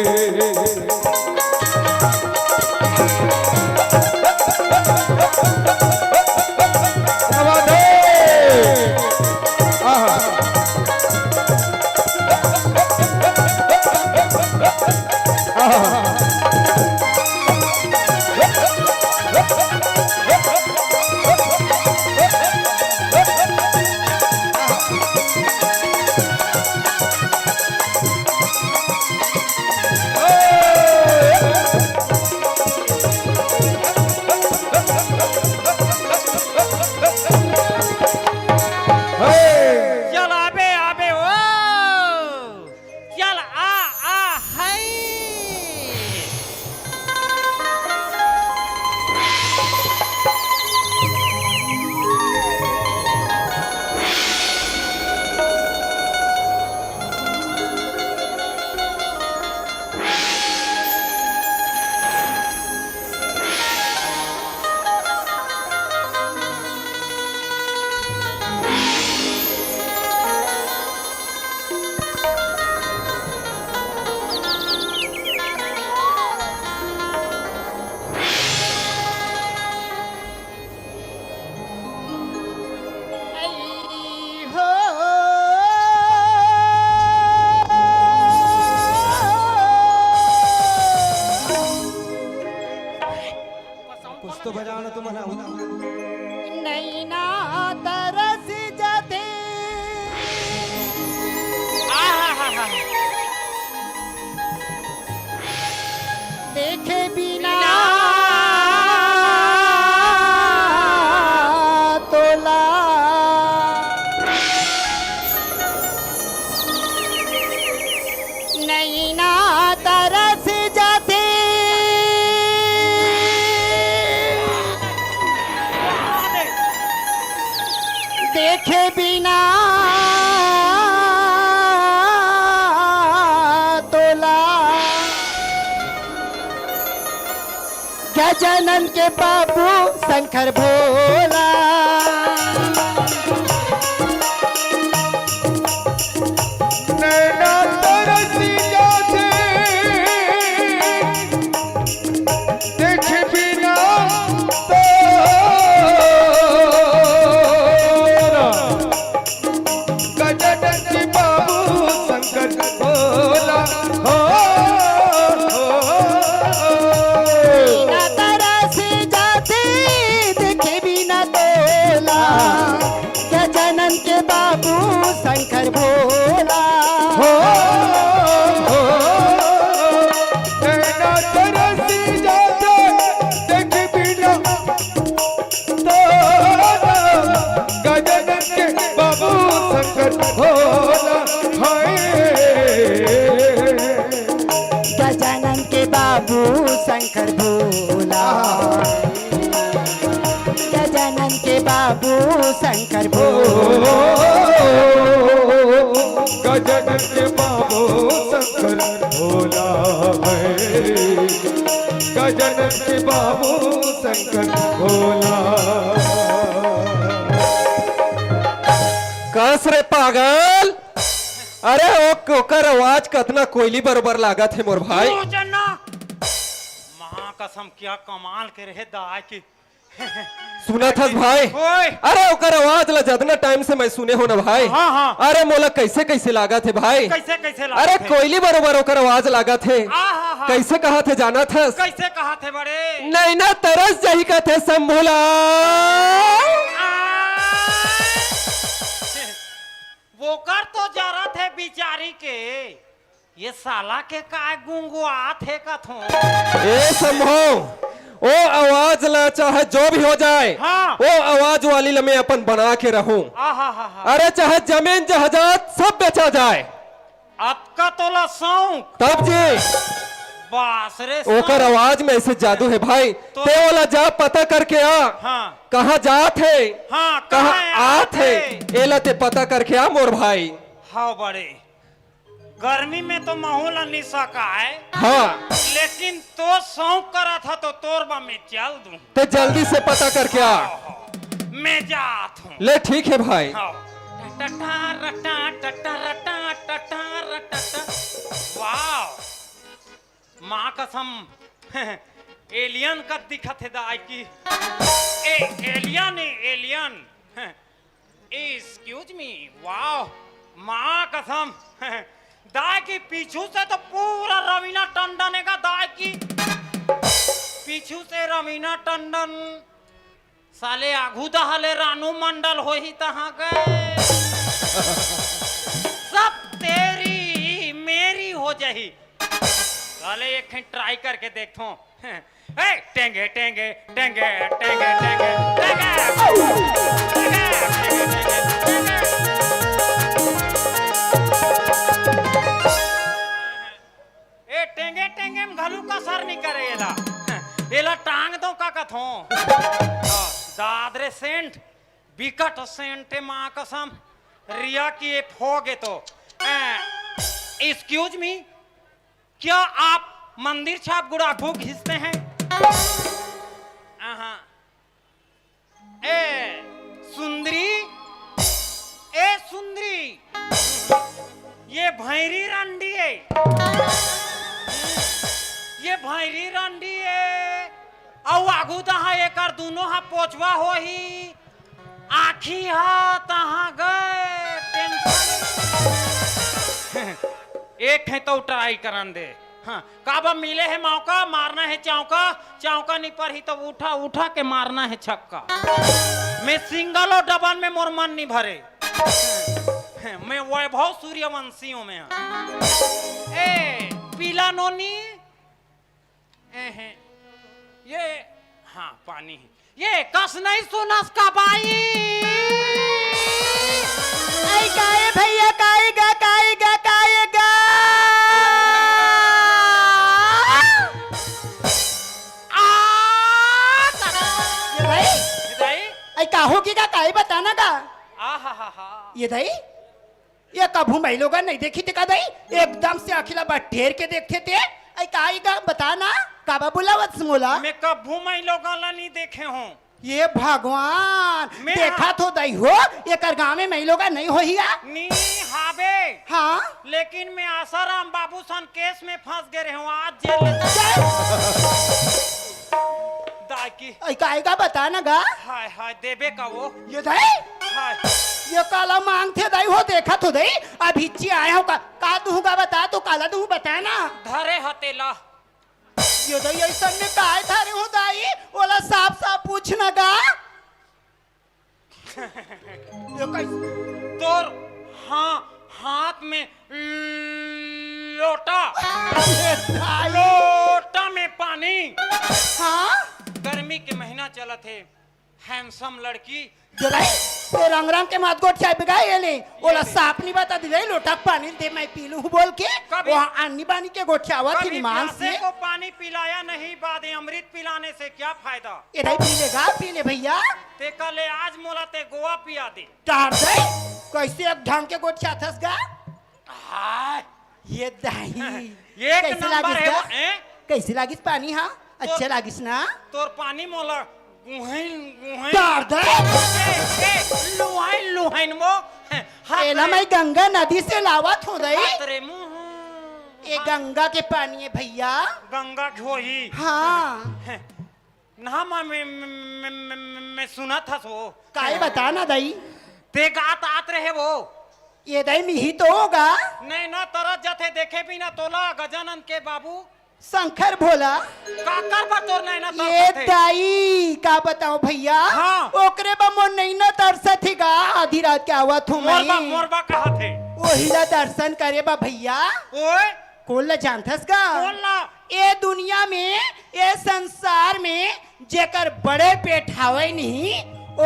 चल आबे आबे ओ चल आ हाय कुछ तो बजाना तो मना नैना तरस जाते देखे बिना तोला नैना तरस जाते देखे बिना गजानन के बाबू शंकर भोला नैना तरसी जाते देख बिना तोरा गजानन के बाबू शंकर भोला हो ना तरस जाते देखे बिना तोला गजानन के बाबू शंकर भोला नैना तरसी जाते देख बिना तोरा गजानन के बाबू शंकर भोला हाय गजानन के बाबू शंकर भोला गजानन के बाबू शंकर भोला गजानन के बाबू शंकर भोला है गजानन के बाबू शंकर भोला कस रे पागल। अरे ओकर आवाज कतना कोयली बरोबर लागत है मोर भाई। ओ जन्ना मां कसम क्या कमाल के रहे दाई की सुना था भाई। ओए अरे ओकर आवाज ला जितना टाइम से मैं सुने हो ना भाई। हाँ, हाँ। अरे मोला कैसे कैसे लागत है भाई। कैसे कैसे अरे लागत है? कोयली बरोबर ओकर आवाज लागत है। आहा। कैसे कहा थे जाना था कैसे कहा थे बड़े नैना तरस जही का थे संभोला। वो कर तो जरा थे बिचारी के ये साला के काय गुंगुआ थे कथों ए संभो ओ आवाज ला चाहे जो भी हो जाए हाँ। वो आवाज वाली ला मैं अपन बना के रहूं। आहा हा हा अरे चाहे जमीन जहाजात सब बेचा जाए अब का तोला सौंक तब जी बास रे ओकर आवाज में ऐसे जादू है भाई। तो- ते वाला जा पता करके आ हाँ कहाँ जात है हाँ कहाँ आत है एला ते पता करके आ मोर भाई। हाँ बड़े गर्मी में तो माहौल नहीं सका है हाँ लेकिन तो शौक करा था तो तोरबा में चल दूं ते जल्दी से पता करके आ। मैं जात हूँ ले ठीक है भाई। हाँ। टटा रटा टटा रटा टटा रटा वाह माँ कसम एलियन का दिखत है दाई की एलियन एलियन एक्सक्यूज मी वाह माँ कसम दाई की पीछू से तो पूरा रवीना टंडन का दाई की पीछू से रवीना टंडन साले आघू दहले रानू मंडल हो ही तहाँ गए सब तेरी मेरी हो जाही साले एक ट्राई करके देखो ए टेंगे टेंगे टेंगे टेंगे टेंगे टेंगे ए टेंगे टेंगे में घलू का सर नहीं करे एला टांग दो का कथो दादरे सेंट बिकट सेंट माँ कसम रिया की एक फोगे तो एक्सक्यूज मी क्या आप मंदिर छाप गुड़ाखू घिसते हैं ए सुंदरी ए सुंदरी ये भैरी रंडी है ये भैरी रंडी है औ आगू तहा एकर दोनों हा पोचवा हो ही आखी हा तहा गए टेंशन एक है तो ट्राई करन दे हाँ काबा मिले है मौका मारना है चौका चौका नहीं पर ही तो उठा उठा के मारना है छक्का मैं सिंगल और डबल में मोर मन नहीं भरे मैं वैभव सूर्यवंशियों में ए पीला नोनी ये हाँ पानी है ये कस नहीं सुनस का बाई आई गाए भैया गाएगा गाएगा गाएगा आई काहो की का काहे बताना का ये दई ये कभू मैं लोग नहीं देखी थे का दई एकदम से अखिला बा ढेर के देखते थे आई काहे का बताना काबा बुलावत मोला मैं कभू मैं लोगों ला नहीं देखे हूँ ये भगवान मैं- देखा तो दई हो ये कर गाँव में मैं लोग नहीं हो हिया नी हाबे हाँ लेकिन मैं आसाराम बाबू सन केस में फंस गए हूँ आज जेल में दाकी का बता ना गा हाय हाय देबे का वो ये दई हाय ये काला मांगते दई हो देखा तो दई अभी ची आया हो का दूंगा बता तो काला दूं बता ना धरे हतेला ये दई ऐसा में काय थारे हो दाई ओला साफ साफ पूछना गा ये कैसे तोर हाँ हाथ में लोटा लोटा में पानी हाँ गर्मी के महीना चला थे हैंडसम लड़की जो दई तो रंग रंग के मात गोट चाय बिगा ये ले ओला साफ नहीं बता दी दई लोटा पानी दे मैं पी लूं बोल के कभी- वहाँ अन्नी बानी के गोट चावा थी कभी मान प्यासे से को पानी पिलाया नहीं बाद अमृत पिलाने से क्या फायदा ये दई पी ले भैया ते कले आज मोला ते गोवा पिया दे टार दई कैसे अब ढंग के गोट चाथस गा हाय ये दही एक कैसे नंबर लागिस है गा? वो, हैं? कैसे लागिस पानी हाँ अच्छा लागिस ना तोर पानी मोला गुहैन गुहैन टार दई लुहाइन लुहाइन वो एला मैं गंगा नदी से लावत हूँ दई तेरे मुंह ये गंगा के पानी है भैया गंगा घोही हाँ ना मैं सुना था सो काय बता ना दई ते गात आत रहे वो ये दई मिही तो होगा नहीं ना तरस जाते देखे भी ना तोला गजानन के बाबू शंकर भोला काकर बतोर नहीं ना ये तरस थे। दाई का बताओ भैया हाँ। ओकरे बमो नहीं ना तरसत थी गा आधी रात के आवत हूँ मोरबा मैं मोरबा कहा थे वही ला दर्शन करे बा भैया ओए कोल ला जानथस गा बोला ये दुनिया में ये संसार में जेकर बड़े पेट हावे नहीं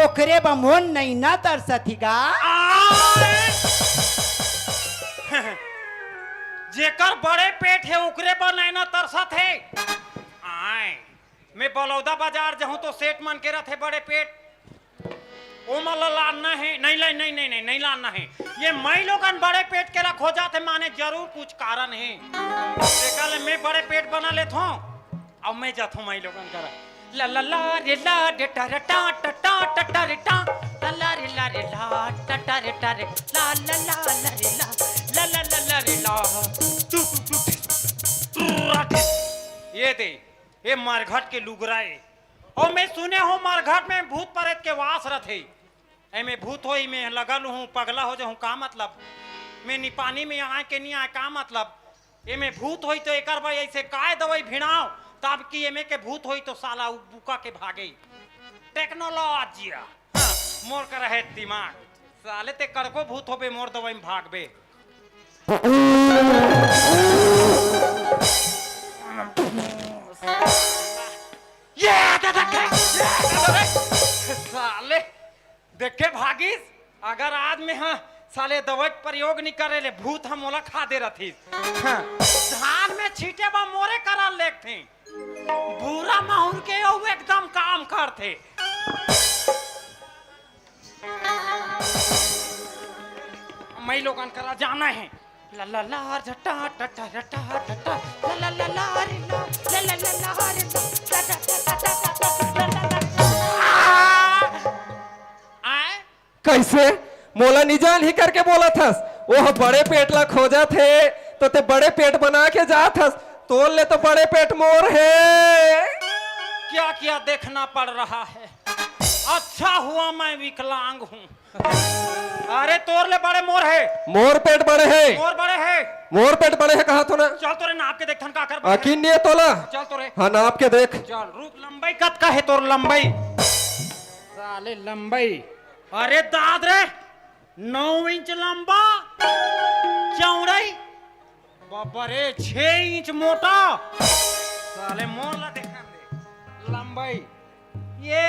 ओकरे बमोन नहीं ना तरसत ही गा जेकर बड़े पेट है उकरे पर नहीं ना तरसत है आए मैं बलौदा बाजार जाऊं तो सेठ मन के रथे बड़े पेट ओ मला लाना है नहीं लाना है ये मैं लोगन बड़े पेट के रखो जाते माने जरूर कुछ कारण है कल मैं बड़े पेट बना लेता हूं अब मैं जाता हूं मैं लोगन करा ला ला ला रे ला रे टा रे टा टा टा टा टा रे टा ला ला रे ला रे ला टा टा रे टा रे ला ला ला ला रे ला ला ला ला ला रे ला टू टू टू ये दे ये मारघाट के लुगराए और मैं सुने हूँ मारघाट में भूत प्रेत के वास रथे ऐ मैं भूत होई मैं लगल हूँ पगला हो जाऊँ का मतलब मैं नी पानी में आए के नहीं आए का मतलब ये में भूत होई तो एक भाई ऐसे काय दवाई भिड़ाओ तब की ये में के भूत होई तो साला बुका के भागे टेक्नोलॉजी हाँ, मोर कर है दिमाग साले ते कड़को भूत होबे मोर दवाई में भागबे ये साले देखे भागीस अगर आज में हाँ साले दवाई प्रयोग नहीं करे ले भूत हम मोला खा दे रही हाँ, धान में छीटे बा मोरे करा लेक थे बुरा माहौल के वो एकदम काम करते मैं लोगन करा जाना है ला ला ला झटा टटा टटा टटा ला ला ला रे ला ला ला ला रे ला टा टा टा आए कैसे मोला निजान ही करके बोला थस वो बड़े पेट ला खोजा थे तो ते बड़े पेट बना के जा थस तोल ले तो बड़े पेट मोर है क्या क्या देखना पड़ रहा है अच्छा हुआ मैं विकलांग हूँ अरे तोर ले बड़े मोर है मोर पेट बड़े है मोर बड़े है मोर पेट बड़े है कहा तो ना चल तोरे नाप के देख थन का कर अकीन नहीं है तोला चल तोरे हाँ नाप के देख चल रुक लंबाई कत का है तोर लंबाई साले लंबाई अरे दाद रे 9 इंच लंबा चौड़ाई बाबा रे 6 इंच मोटा साले मोर ला देखा दे लंबाई ये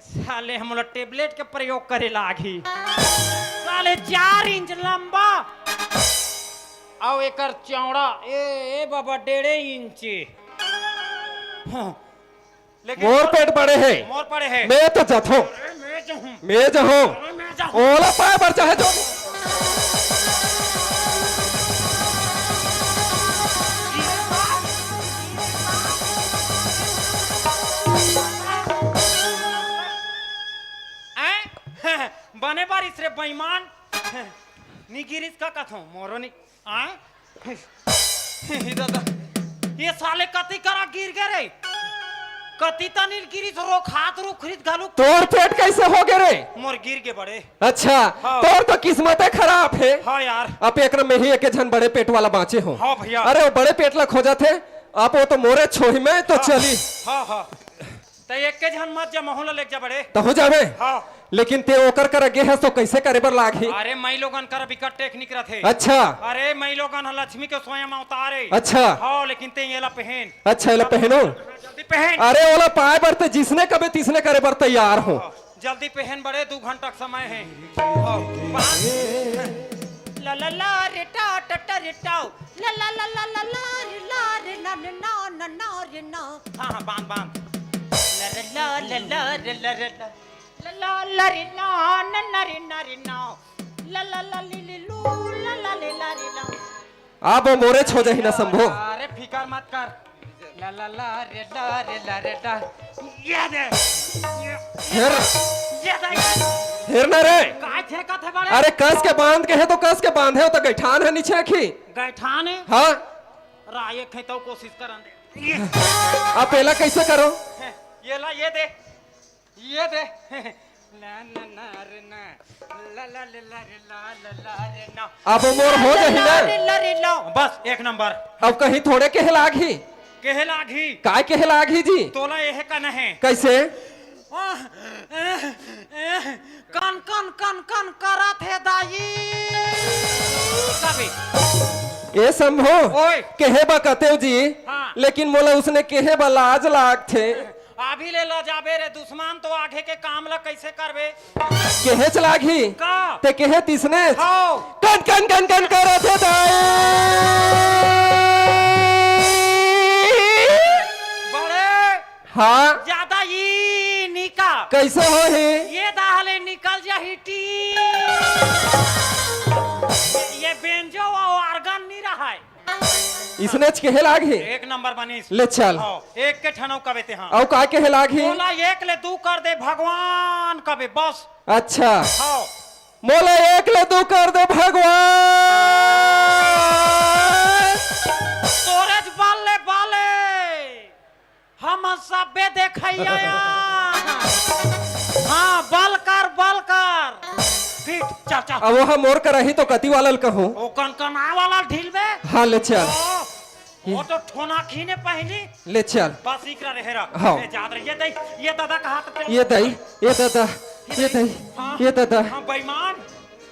साले हम लोग टेबलेट के प्रयोग करे लागी साले 4 इंच लंबा आओ एकर चौड़ा ए बाबा 1.5 इंच हाँ, लेकिन मोर पेट बड़े है मोर पड़े है मैं तो जथो मैं जाऊं मैं जहो मैं जाऊं ओला पाए पर चाहे जो बेईमान नी गिरिस का कथो मोरो नी आ दादा ये साले कति करा गिर गए रे कति तनी गिरिस रो हाथ रो खरीद घालू तोर पेट कैसे हो गए रे? मोर गिर के बड़े अच्छा हाँ। तोर तो किस्मत खराब है। हाँ यार अब एक में ही एक जन बड़े पेट वाला बाँचे हो। हाँ भैया। अरे वो बड़े पेट ला खोजा थे आप वो तो मोरे छोही में तो चली हाँ हाँ तो एक के जन मत जा मोहल्ला लेके जा बड़े तो हो जावे। हाँ लेकिन ते ओकर कर गे है तो कैसे करे बर लागी? अरे मई लोगन कर विकट टेक्निक रथे। अच्छा अरे मई लोगन लक्ष्मी के स्वयं अवतारे। अच्छा हाँ लेकिन ते ये ला पहन अच्छा ये ला पहनो। जल्दी पहन अरे ओला पाए बर ते जिसने कबे तिसने करे बर तैयार हो। जल्दी पहन बड़े 2 घंटा का समय है। हाँ, La la la re ta ta ta re ta la la la la la la re la re na na na na na re na हाँ हाँ बांध बांध la la la la la re la re la la la la re na na na re na re na la la la li li lu la la li la re la आप वो मोरे छो जाही ना संभो। अरे फिकर मत कर ला ला ला रे ला ये दे हेर ये दे हेर ना रे। काय थे कथे बड़े अरे कस के बांध के है तो कस के बांधे हो तो गैठान है नीचे की। गैठान है हाँ राये खे तो कोशिश करन दे ये आप पहला कैसे करो? ये ला ये दे ला ना ना रे ना ला ला ले ला रे ला रे ना अब वो मोर हो जाही ना। la re la बस 1 नंबर अब कहीं थोड़े के लागी केहला घी काय के लागी जी? तोला यह का नहीं कैसे? कन कन कन कन करा थे दाई कभी ये संभो ओए। केहे बा कते जी। हाँ। लेकिन मोला उसने केहे बा लाज लाग थे। अभी ले ला जाबे रे दुश्मन तो आगे के काम ला कैसे करबे केहे चलागी का ते केहे तिसने हाँ कन कन कन कन करा थे दाई। बड़े हाँ ज्यादा ये निका कैसे हो ही? ये दाहले निकल जा हिटी ये बेंजो और आर्गन नहीं रहा है इसने केहे लागी 1 नंबर बनीस ले चल। हाँ, एक के ठनौ कबे ते हाँ और काय केहे लागी? बोला 1 ले 2 कर दे भगवान कबे बस अच्छा हाँ मोला 1 ले 2 कर दे भगवान। सूरज बाले बाले हम सबे देखैया हाँ बल कर फिट चल चल अब वह मोर कर रही तो कति वालल कहूँ। ओ कनकना वाला ढील बे हाँ ले चल वो तो ठोना खीने पहली ले चल। बस इकरा रहेरा हाँ। याद रही ये दादा कहा तो ये दई ये दादा ये दई ये दादा हाँ बेईमान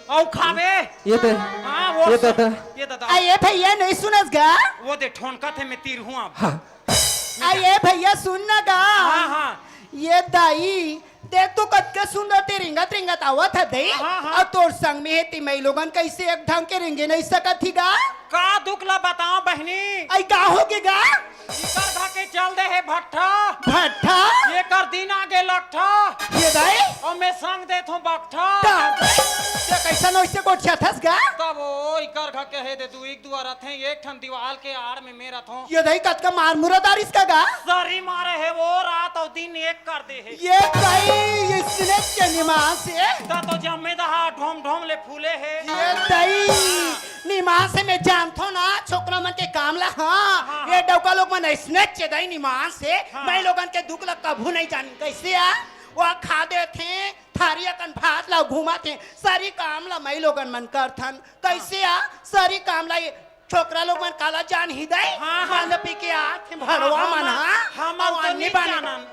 औ खावे ये दई हाँ वो ये दादा ये दादा आइए भैया नहीं सुनस गा वो दे ठोनका थे मैं तीर हुआ हाँ आइए भैया सुनना गा हाँ हाँ ये दाई देख तो कद के सुंदर ते रिंगत रिंगत आवत है दई हाँ, हाँ। और तोर संग में है तिमई लोगन कैसे एक ढंग के रिंगे नहीं सकत थी गा का दुख ला बताओ बहनी आई का होगे गा इकर धके चल दे है भट्ठा भट्ठा ये कर दिन आगे लगठा ये दाई और मैं संग दे थो बकठा ते कैसा नोइसे गोठिया थस गा तब वो इकर घर के है दे तू एक दुआरा थे एक ठन दीवार के आड़ में मेरा थो ये दाई कद का मार मुरादार इसका गा सरी मारे है वो रात और दिन एक कर दे है ये दाई इसने के निमास से ता तो जम्मे दहा ढोम ढोम ले फूले है ये दाई निमास से मैं जानतो ना छोकरा मन के काम ला हाँ ये डौका लोग मन इसने के दाई निमास से मैं लोगन के दुख लग कभू नहीं जान कैसे आ वो खा दे थे थारी अकन भात ला घुमा थे सारी काम ला मैं लोगन मन करथन कैसे आ सारी काम ला ये छोकरा लोग मन काला जान ही दे हाँ, हाँ। मन पी के आ थे भड़वा मन हम हाँ तो नहीं जानन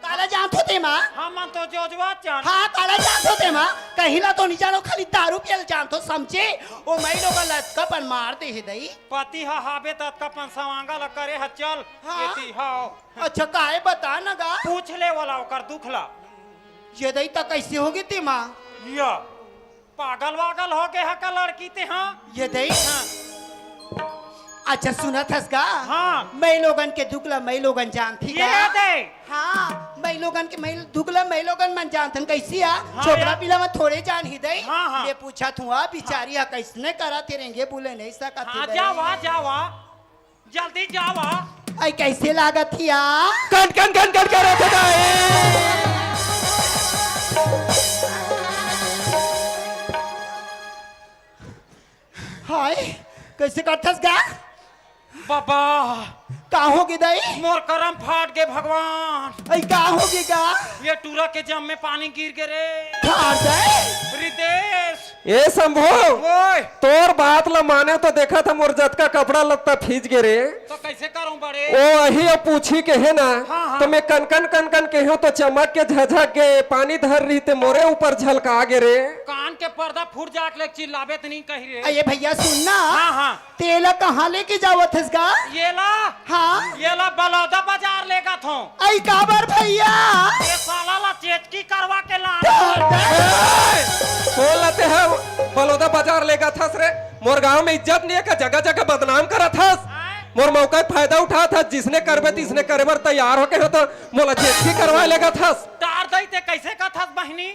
काला जान तो ते माँ हम तो जोजवा जान हाँ काला जान तो ते माँ कहीं ला तो नहीं जानो खाली दारू पियल जान तो समझे वो मैं लोग लटकपन मार दे है दई पति हा हाबे तत कपन सवांगा ल करे ह चल हाँ। येती हाओ अच्छा काहे बता ना गा पूछ ले वाला ओकर दुख ला ये दई तक कैसे होगी ते माँ या पागल वागल हो के हका लड़की ते हाँ ये दई अच्छा सुना थस गा हाँ। मैं लोगन के दुखला मैं लोगन जानती ये दे हाँ मैं लोगन के मैं दुखला मैं लोगन मन जानथन कैसी आ हाँ छोकरा यार। पिला में थोड़े जान ही दई हाँ, हाँ। ये पूछा थुआ बिचारी आ कैसने करा थे रेंगे बोले नहीं सका हाँ जावा जावा जल्दी जावा आई कैसे लागत थी आ कन कन कन कन कर रहे थे हाय कैसे करथस गा बाबा का होगी दाई मोर करम फाट गए भगवान। ऐ का होगी गा ये टूरा के जम में पानी गिर गए रे। ठार दाई रितेश ए शंभू ओए तोर बात ला माने तो देखा था मोर जत का कपड़ा लत्ता फीज गे रे। तो कैसे करूं बड़े? ओ अही अब पूछी के है ना हाँ, हाँ। तो मैं कनकन कनकन के हूँ तो चमक के झझक के पानी धर रही ते मोरे ऊपर झलका गे रे। कान के पर्दा फूट जाट ले चिल्लाबे तो नहीं कही रे। अये भैया सुनना हाँ हाँ तेला कहाँ लेके जावत हस गा ये ला हाँ ये ला बलौदा बाजार लेगा थो। ऐ काबर भैया ये साला ला चेचकी करवा के ला। बोल लेते है बलौदा बाजार लेगा था रे। मोर गांव में इज्जत नहीं है का जगह जगह बदनाम करा था। मोर मौका का फायदा उठा था जिसने करबे तिसने करबर तैयार होके हो तो मोला चेचकी करवा लेगा था। तार दई ते कैसे का था बहनी?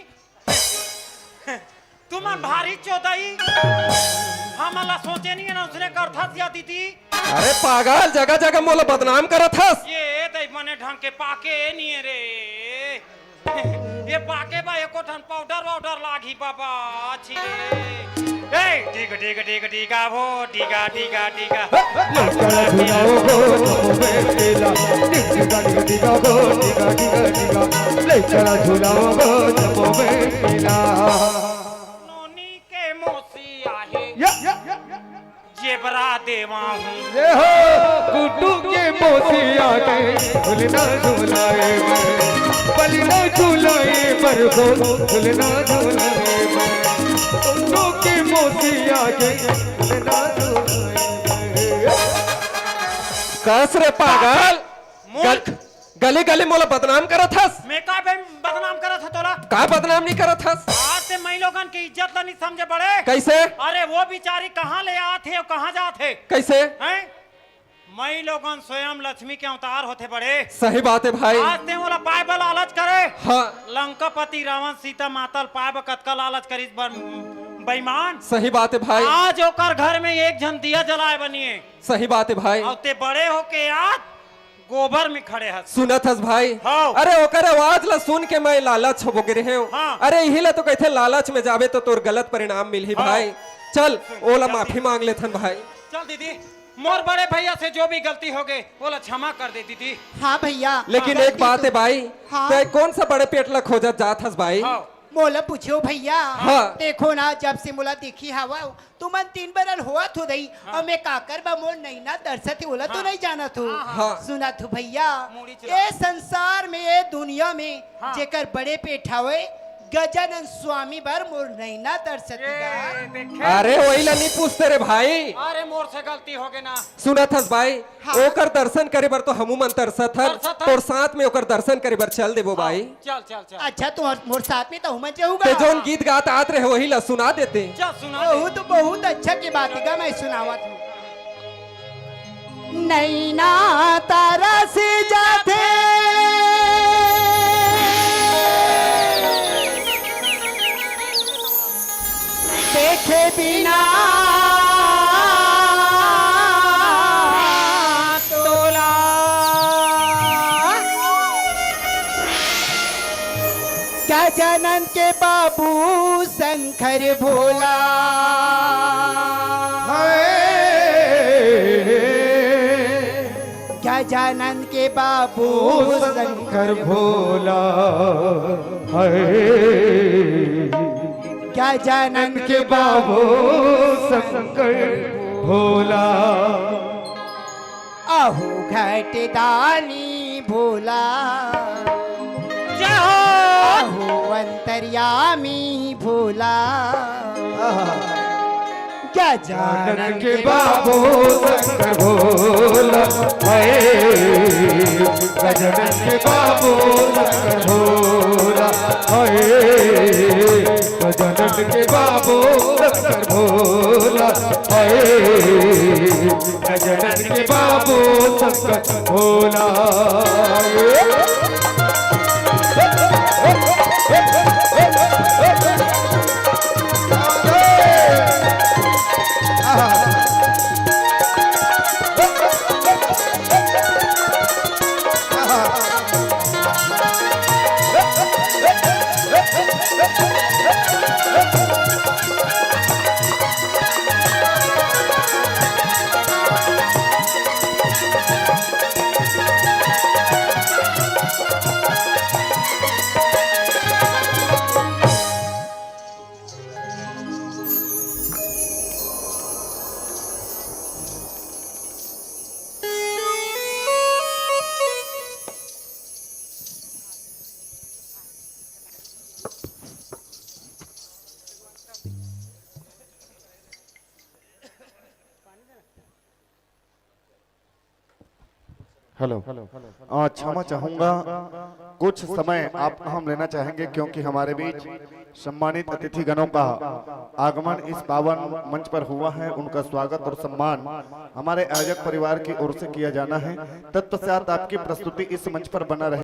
तुम भारी चौदई हमला सोचे नहीं है ना उसने कर था या दीदी। अरे पागल जगह जगह मोला बदनाम करा था। ये दई मने ढंग के पाके नहीं है रे। ये पाके बा एको ठन पाउडर वाउडर लागी बाबा अच्छी रे। ए ठीक ठीक ठीक ठीक वो टीका टीका टीका लड़का झुलाओ गो जमो बेला टिका टिका टिका गो टिका टिका टिका लड़का झुलाओ गो जमो बेला। नोनी के मोसी आहे या जेबरा देवा हूँ। ये हो गुड्डू के मोती आके झुलना झुलाए मैं बलिना झुलाए पर को झुलना झुलाए मैं गुड्डू के मोती आके झुलना झुलाए। कस रे पागल मूर्ख गली गली मोला बदनाम करा था। मैं का बदनाम करा था तोला? का बदनाम नहीं करा था? आज से मैं लोगन की इज्जत ला नहीं समझे बड़े। कैसे अरे वो बेचारी कहाँ ले आते और कहाँ जाते कैसे? हैं? मैं लोगन स्वयं लक्ष्मी के अवतार होते बड़े। सही बात है भाई। आज ते मोला पाए बल लालच करे। हाँ लंकापति रावण सीता मातल पाए ब कतका लालच करिस बेईमान। सही बात है भाई। आज ओकर घर में एक जन दिया जलाए बनिए सही बात है भाई। और ते बड़े होके आज गोबर में खड़े हस। सुनत हस भाई। हाँ। अरे ओकर आवाज ला सुन के मैं लालच हो गिरे हूँ। हाँ। अरे यही ला तो कहते लालच में जावे तो तोर गलत परिणाम मिलही हाँ। भाई। चल ओला माफी मांग लेथन भाई। चल दीदी मोर बड़े भैया से जो भी गलती हो गई बोला क्षमा कर दे दीदी। हाँ भैया लेकिन एक बात है भाई हाँ। ते कौन सा बड़े पेट ला खोजत जात हस भाई? हाँ। मोला पूछो भैया हाँ। देखो ना जब से मोला देखी हवा तुम 3 बरल हुआ तो दई और मैं काकर बा मोर नहीं ना दर्शत होला तो नहीं जाना तू हाँ। सुना तू भैया मूड़ी चला। ये संसार में ये दुनिया में हाँ। जेकर बड़े पेट हवे गजानन स्वामी बर मोर नहीं ना दर्शत ये देखे। अरे वही ला नहीं पूछते रे भाई। अरे मोर से गलती हो गई ना। सुनत हस भाई। हाँ। ओकर दर्शन करे बर तो हमू मन तरसत हर तरसत हर। तोर साथ में ओकर दर्शन करे बर चल देबो भाई। चल चल चल अच्छा तू मोर साथ में तो हुमन ते जाऊंगा जोन गीत गात आत रहे वही ला सुना देते। चल सुना दे। बहुत अच्छा की बात है मैं सुनावत हूँ। नैना तारा से जाते देखे बिना तोला गजानन के बाबू शंकर भोला गजानन के बाबू शंकर भोला है गजानन के बाबू शंकर भोला आहू घट दानी भोला जय हो। आहू अंतर्यामी भोला गजानन के बाबू शंकर भोला है गजानन के बाबू शंकर भोला है गजानन के बाबू शंकर भोला है गजानन के बाबू शंकर भोला हेलो। क्षमा चाहूंगा, कुछ समय आप हम लेना चाहेंगे क्योंकि हमारे बीच सम्मानित अतिथिगणों का आगमन इस पावन मंच पर हुआ है। उनका स्वागत और सम्मान हमारे आयोजक परिवार की ओर से किया जाना है। तत्पश्चात आपकी प्रस्तुति इस मंच पर बना रहे।